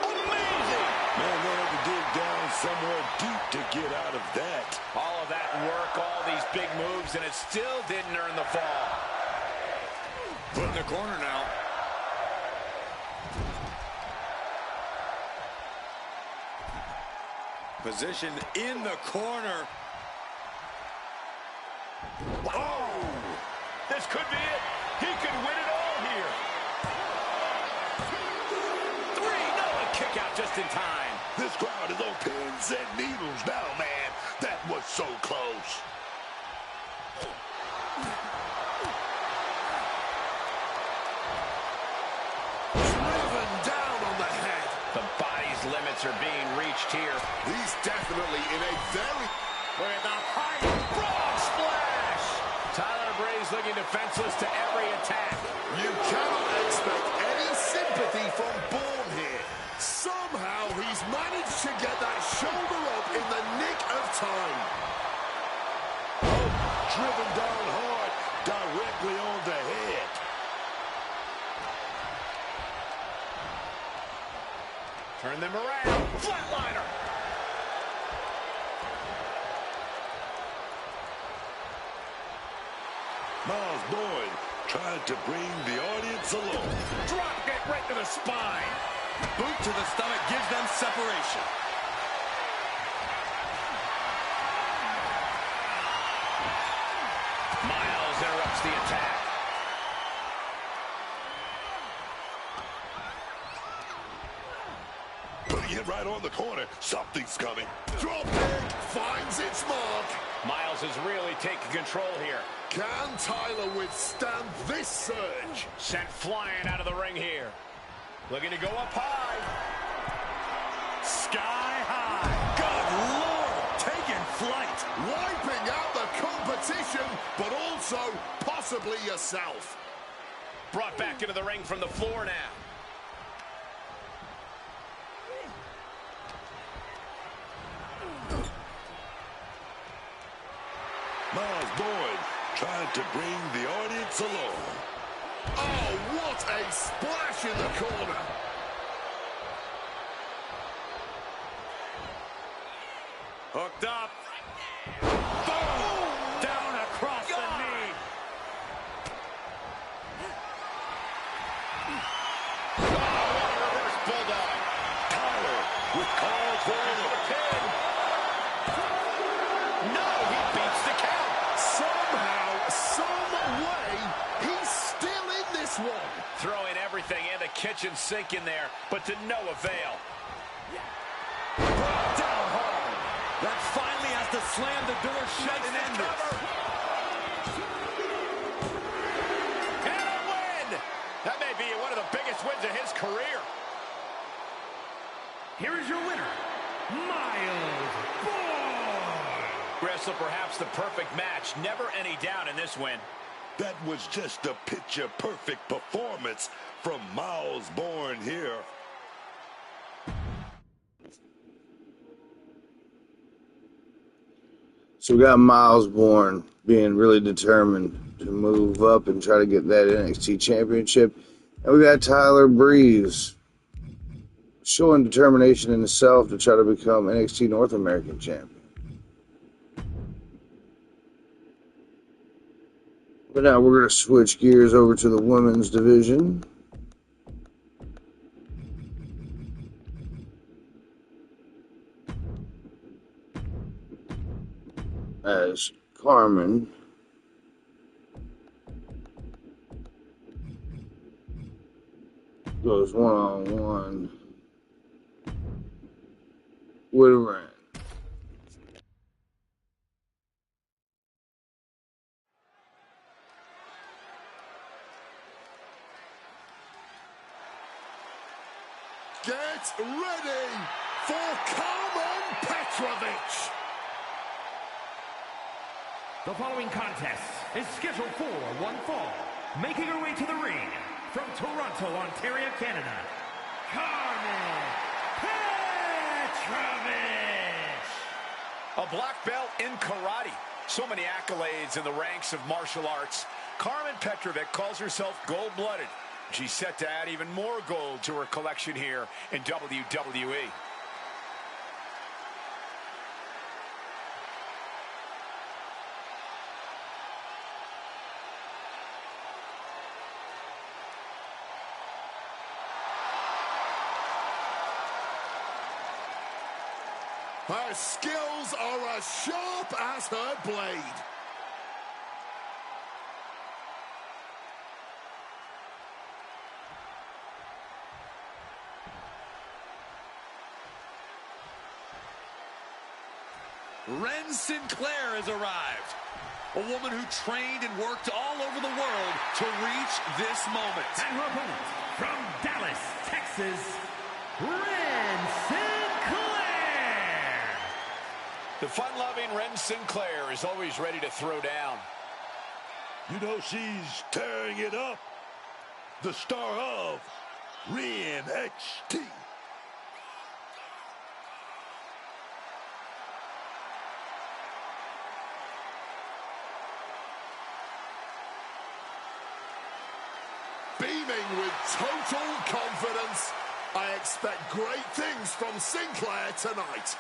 Amazing. Man, they had to dig down somewhere deep to get out of that. All of that work, all these big moves, and it still didn't earn the fall. Put in the corner now. Positioned in the corner. Oh! This could be it. He could win it all here. 3, no, a kick out just in time. This crowd is on pins and needles now, man. That was so close. Driven down on the head. The body's limits are being reached here. He's definitely in a very... Look at the height. Frog splash. Tyler Breeze looking defenseless to every attack. You cannot expect any sympathy from Bourne here. Somehow he's managed to get that shoulder up in the nick of time. Oh, driven down hard, directly on the head. Turn them around. Flatliner. Miles Bourne trying to bring the audience along. Drop kick right to the spine. Boot to the stomach gives them separation. Miles interrupts the attack. Putting it right on the corner. Something's coming. Drop kick finds its mark. Miles is really taking control here. Can Tyler withstand this surge? Sent flying out of the ring here. Looking to go up high. Sky high. Good Lord, taking flight. Wiping out the competition, but also possibly yourself. Brought back into the ring from the floor now. to bring the audience along. Oh, what a splash in the corner. Hooked up. Boom! Down across the knee. Reverse bulldog. Tyler with call for the pin. No, he beats the count. Somehow, some way, he's still in this one. Throwing everything in the kitchen sink in there, but to no avail. Brought down hard. That finally has to slam the door shut and end this. And a win! That may be one of the biggest wins of his career. Here is your winner, Miles Bourne. Wrestle perhaps the perfect match. Never any doubt in this win. That was just a picture-perfect performance from Miles Bourne here. So we got Miles Bourne being really determined to move up and try to get that NXT championship. And we got Tyler Breeze showing determination in himself to try to become NXT North American champion. But now we're going to switch gears over to the women's division. As Carmen goes one-on-one with Ren. Get ready for Carmen Petrovich. The following contest is scheduled for one fall. Making her way to the ring from Toronto, Ontario, Canada, Carmen Petrovich. A black belt in karate. So many accolades in the ranks of martial arts. Carmen Petrovich calls herself gold-blooded. She's set to add even more gold to her collection here in WWE. Her skills are as sharp as her blade. Ren Sinclair has arrived. A woman who trained and worked all over the world to reach this moment. And her opponent from Dallas, Texas, Ren Sinclair. The fun-loving Ren Sinclair is always ready to throw down. You know she's tearing it up. The star of NXT. Beaming with total confidence, I expect great things from Sinclair tonight.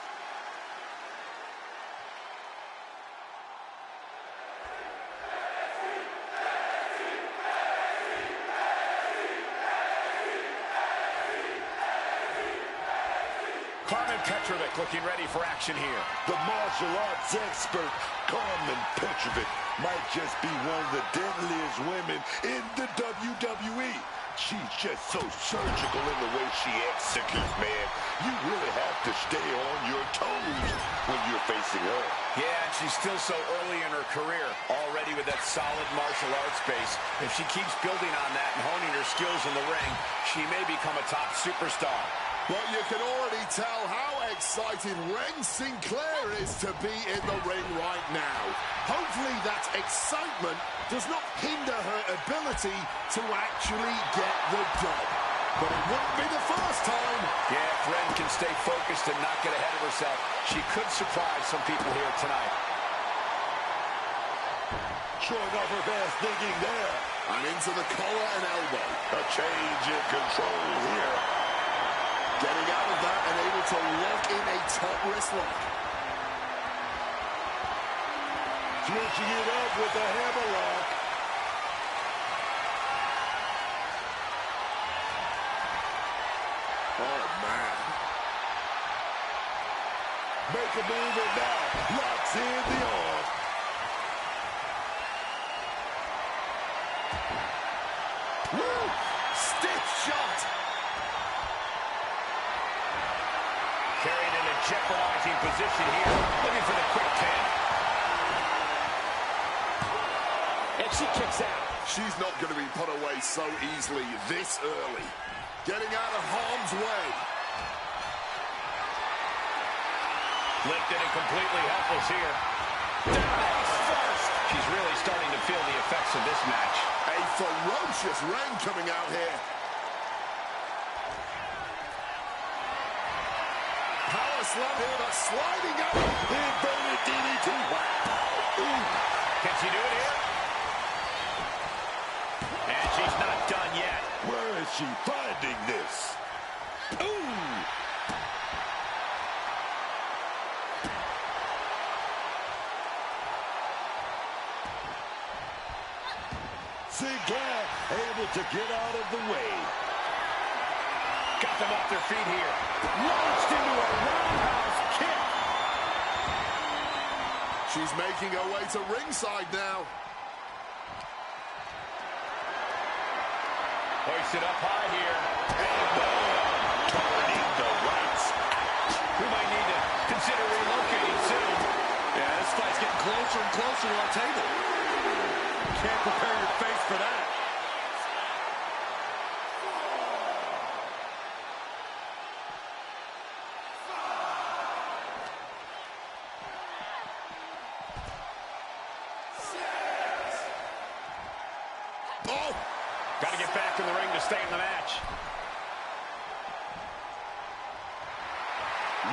Carmen Petrovich looking ready for action here. The martial arts expert, Carmen Petrovich, might just be one of the deadliest women in the WWE. She's just so surgical in the way she executes, man. You really have to stay on your toes when you're facing her. Yeah, and she's still so early in her career, already with that solid martial arts base. If she keeps building on that and honing her skills in the ring, she may become a top superstar. Well, you can already tell how excited Ren Sinclair is to be in the ring right now. Hopefully that excitement does not hinder her ability to actually get the job. But it wouldn't be the first time. Yeah, if Ren can stay focused and not get ahead of herself, she could surprise some people here tonight. Showing off her fast thinking there. And into the collar and elbow. A change in control here. Getting out of that and able to lock in a top wrist lock. Switching it up with the hammerlock. Oh, man. Make a move and now locks in the arm. Woo! Stiff shot. Carried in a jeopardizing position here. Looking for the quick pin. And she kicks out. She's not going to be put away so easily this early. Getting out of harm's way. Lifted and completely helpless here. Face first. She's really starting to feel the effects of this match. A ferocious reign coming out here. Power slam here, but sliding out. Inverted DDT. Can she do it here? And she's not done yet. Where is she finding this? Ooh! Sinclair able to get out of the way. Got them off their feet here. Launched into a roundhouse kick. She's making her way to ringside now. Hoisted up high here. Turning the rights. We might need to consider relocating soon. Yeah, this fight's getting closer and closer to our table. Can't prepare your face for that. Oh! Got to get back in the ring to stay in the match.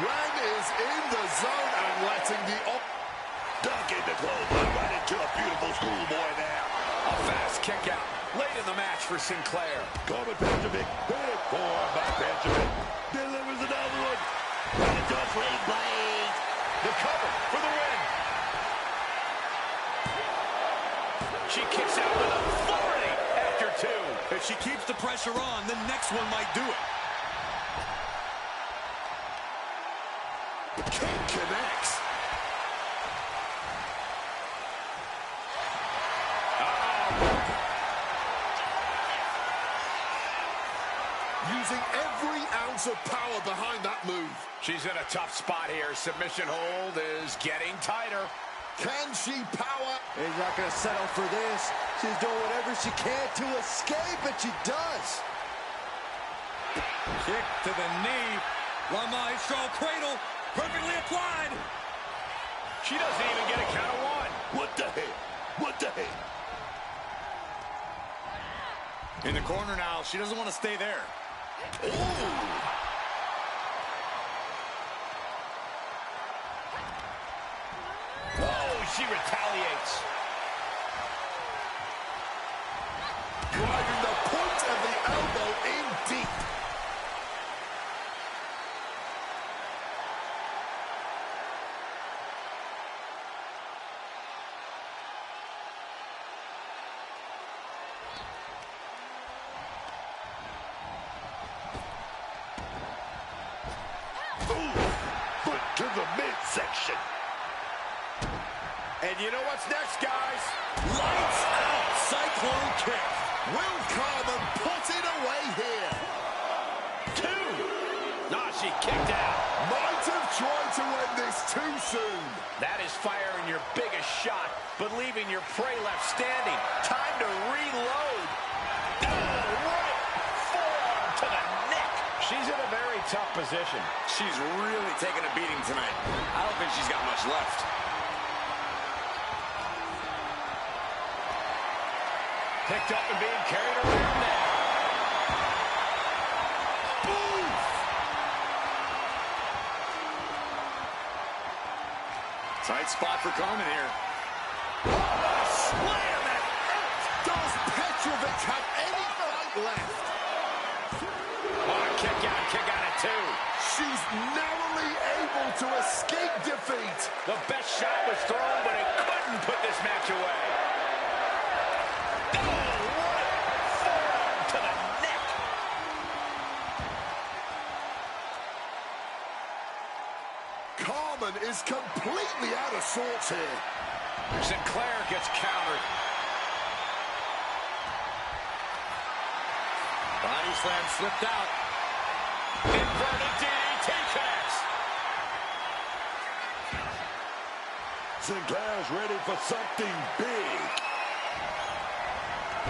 Ren is in the zone and letting the Duck in the clothesline right into a beautiful schoolboy there. A fast kick out. Late in the match for Sinclair. Corbin Benjamin. Big form by Benjamin. Delivers another one. Right into a flame blade. The cover for the win. She kicks out with authority after two. If she keeps the pressure on, the next one might do it. The kick connects. Using every ounce of power behind that move. She's in a tough spot here. Submission hold is getting tighter. Can she power? He's not going to settle for this. She's doing whatever she can to escape, and she does. Kick to the knee. La Maestro cradle. Perfectly applied. She doesn't even get a count of one. What the hell? What the hell? In the corner now. She doesn't want to stay there. Ooh. Oh, she retaliates. Driving the point of the elbow in deep. Foot to the midsection. And you know what's next, guys? Lights out. Cyclone kick. Will Carmen put it away here? Two. Nah, she kicked out. Might have tried to end this too soon. That is firing your biggest shot, but leaving your prey left standing. Time to reload. Right forearm to the neck. She's in a very tough position. She's really taking a beating tonight. I don't think she's got much left. Picked up and being carried around now. Boom! Tight spot for Carmen here. Slam! have any fight left. Oh, kick out at 2. She's narrowly able to escape defeat. The best shot was thrown, but it couldn't put this match away. Oh, what a forearm to the neck. Carmen is completely out of sorts here. Sinclair gets countered. Body slam slipped out. Inverted DDT connects. Sinclair's ready for something big.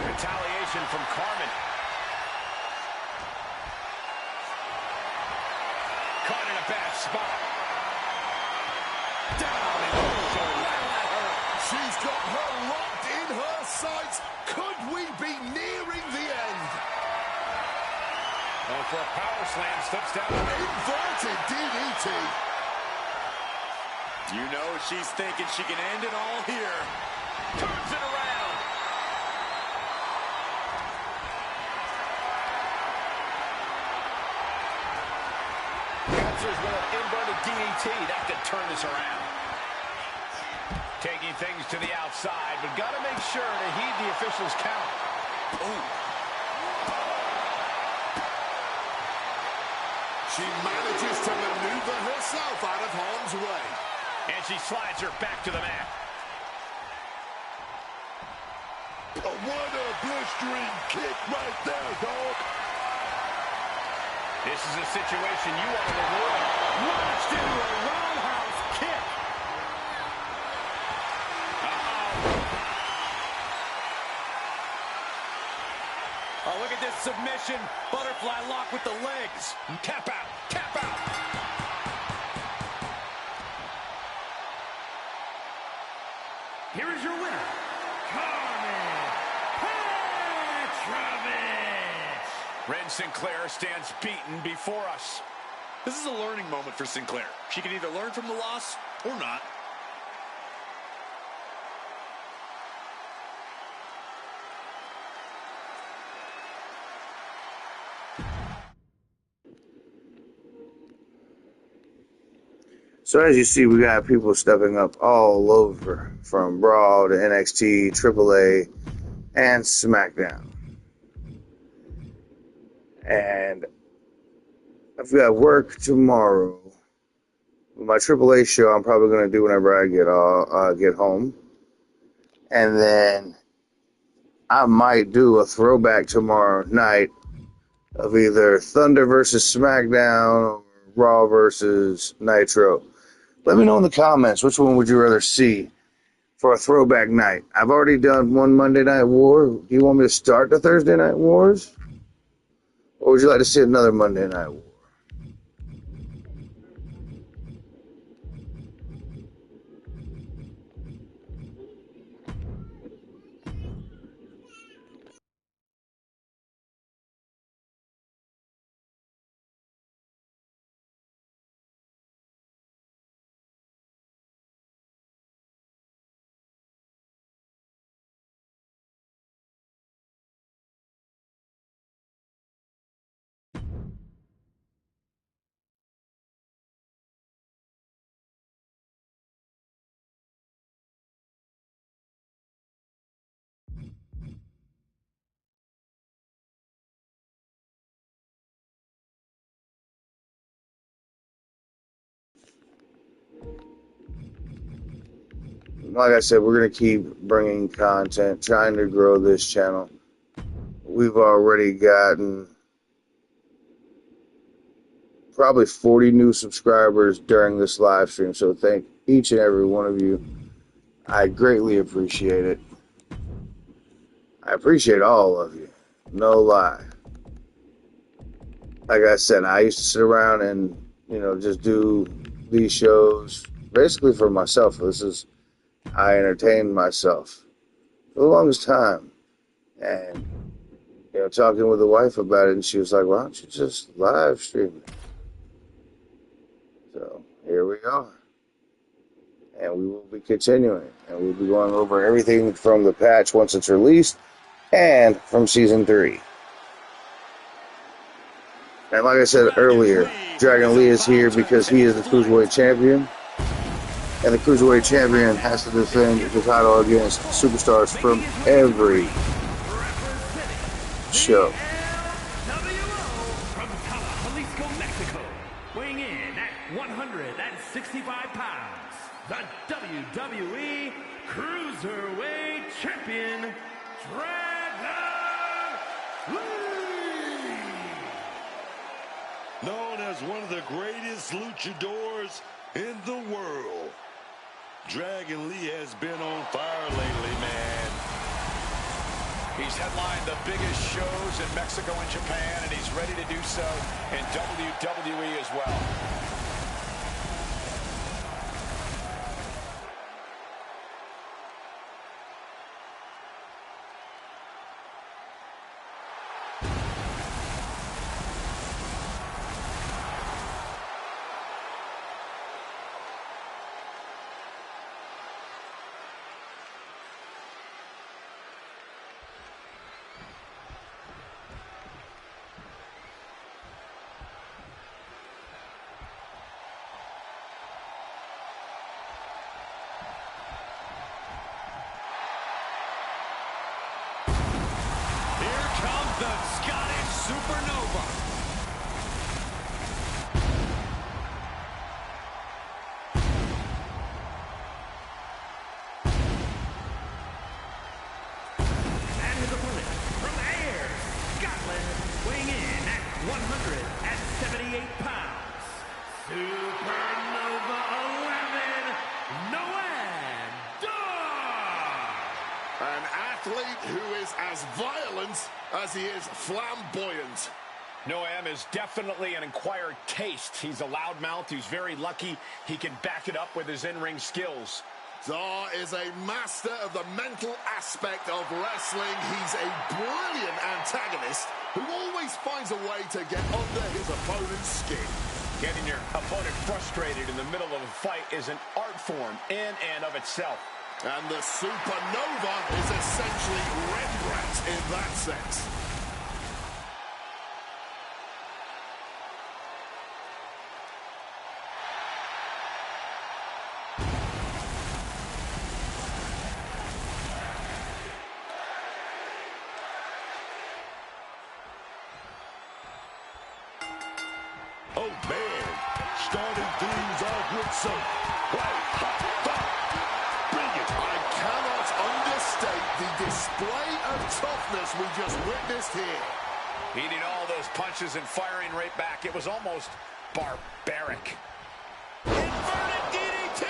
Retaliation from Carmen. Caught in a bad spot. Down and also ran at her. She's got her locked in her sights. Could we be nearing the end? Oh, for a power slam, slips down. Inverted DDT. You know she's thinking she can end it all here. Turns it around. Answers with an inverted DDT. That could turn this around. Taking things to the outside, but got to make sure to heed the official's count. Ooh. She manages to maneuver herself out of harm's way. And she slides her back to the mat. What a blistering kick right there, dog. This is a situation you want to avoid. Launched into a roundhouse kick. Oh, look at this submission. Butterfly lock with the legs. Tap out. Tap out. Here is your winner, Carmen Petrovich. Ren Sinclair stands beaten before us. This is a learning moment for Sinclair. She can either learn from the loss or not. So as you see, we got people stepping up all over, from Raw to NXT, AAA, and SmackDown. And I've got work tomorrow. My AAA show I'm probably going to do whenever I get home. And then I might do a throwback tomorrow night of either Thunder versus SmackDown or Raw versus Nitro. Let me know in the comments, which one would you rather see for a throwback night? I've already done one Monday Night War. Do you want me to start the Thursday Night Wars? Or would you like to see another Monday Night War? Like I said, we're going to keep bringing content, trying to grow this channel. We've already gotten probably 40 new subscribers during this live stream, so thank each and every one of you. I greatly appreciate it. I appreciate all of you. No lie. Like I said, I used to sit around and, just do these shows basically for myself. I entertained myself for the longest time. And, talking with the wife about it, and she was like, why don't you just live stream it? So, here we are. And we will be continuing. And we'll be going over everything from the patch once it's released and from Season 3. And like I said earlier, Dragon Lee is here because he is the Cruiserweight Champion. And the Cruiserweight Champion has to defend the title against superstars from every show. From Jalisco, Mexico, weighing in at 165 pounds, the WWE Cruiserweight Champion, Dragon Lee! Known as one of the greatest luchadors in the world, Dragon Lee has been on fire lately, man. He's headlined the biggest shows in Mexico and Japan, and he's ready to do so in WWE as well. The Scottish Supernova. And his opponent from Ayr, Scotland, weighing in at 178 pounds, Supernova 11, Noam Dar. An athlete who is as violent as he is flamboyant. Noam is definitely an acquired taste. He's a loudmouth. He's very lucky he can back it up with his in-ring skills. Dar is a master of the mental aspect of wrestling. He's a brilliant antagonist who always finds a way to get under his opponent's skin. Getting your opponent frustrated in the middle of a fight is an art form in and of itself. And the Supernova is essentially Rembrandt in that sense. Oh man, starting things off with some white hot fire. Brilliant. I cannot understate the display of toughness we just witnessed here. Eating all those punches and firing right back. It was almost barbaric. Inverted DDT.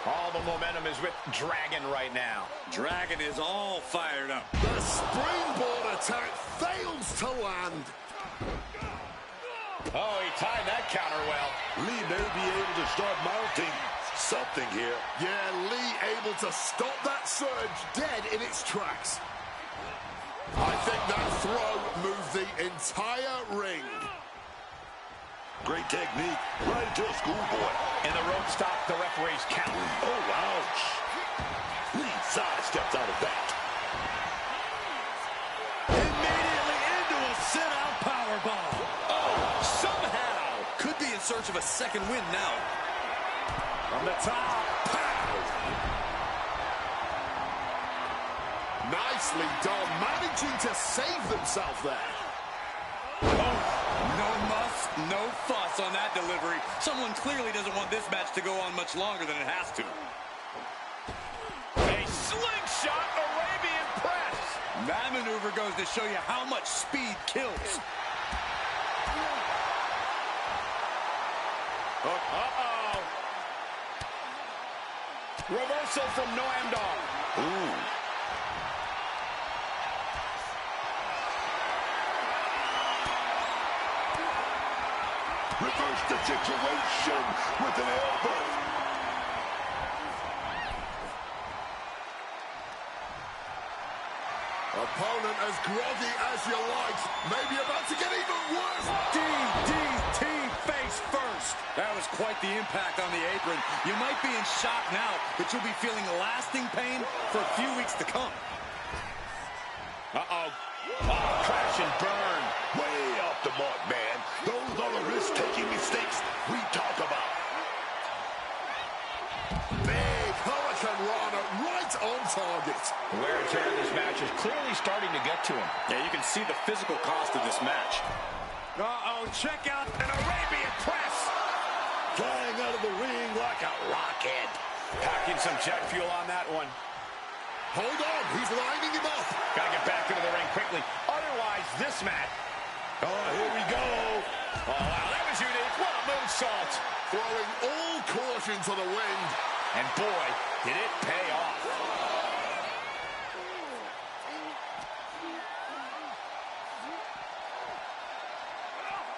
All the momentum is with Dragon right now. Dragon is all fired up. The springboard attack fails to land. Oh, he timed that counter well. Lee may be able to start mounting something here. Yeah, Lee able to stop that surge dead in its tracks. I think that throw moved the entire ring. Great technique, right to a schoolboy. And the rope stopped the referee's count. Oh, ouch. Lee sidesteps out of that. Immediately into a sit-out powerbomb. Oh, somehow. Could be in search of a second win now. From the top. Pow! Nicely done, managing to save themselves there. Oh, no muss, no fuss on that delivery. Someone clearly doesn't want this match to go on much longer than it has to. A slingshot Arabian press. That maneuver goes to show you how much speed kills. Uh-oh. Reversal from Noam Dar. Ooh. Reverse the situation with an elbow. Opponent as groggy as you like. Maybe about to get even worse. DDT face first. That was quite the impact on the apron. You might be in shock now, but you'll be feeling lasting pain for a few weeks to come. Uh-oh. Oh, crash and burn. Way off the mark, man. Those are the risk-taking mistakes we talk about. Big Hurricane Rana right on target. The wear and tear of this match is clearly starting to get to him. Yeah, you can see the physical cost of this match. Uh-oh, check out an Arabian press. Flying out of the ring like a rocket. Packing some jet fuel on that one. Hold on, he's lining him up. Gotta get back into the ring quickly. Otherwise, this match. Oh, here we go. Oh, wow, that was unique. What a moonsault. Throwing all caution to the wind. And boy, did it pay off.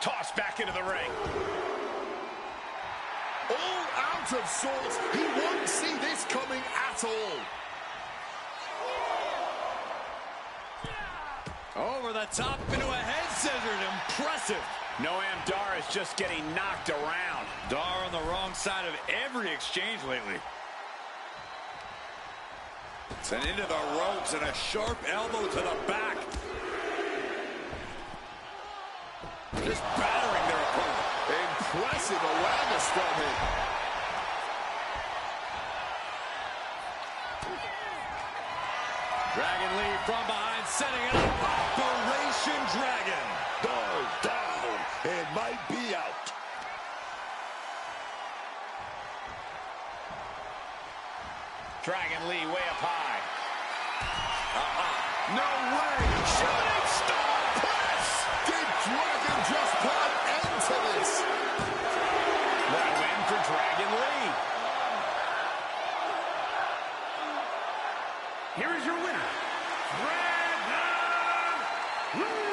Tossed back into the ring. All out of sorts. He won't see this coming at all. Over the top into a head scissors. Impressive. Noam Dar is just getting knocked around. Dar on the wrong side of every exchange lately. Sent into the ropes and a sharp elbow to the back. Just battering their opponent. Impressive awareness from him. Dragon Lee from behind, setting it up. Operation Dragon. Dar's down and might be out. Dragon Lee way up high. No way. Shooting star press. Did Dragon just put an end to this? What a win for Dragon Lee. Here is your winner, Dragon Lee!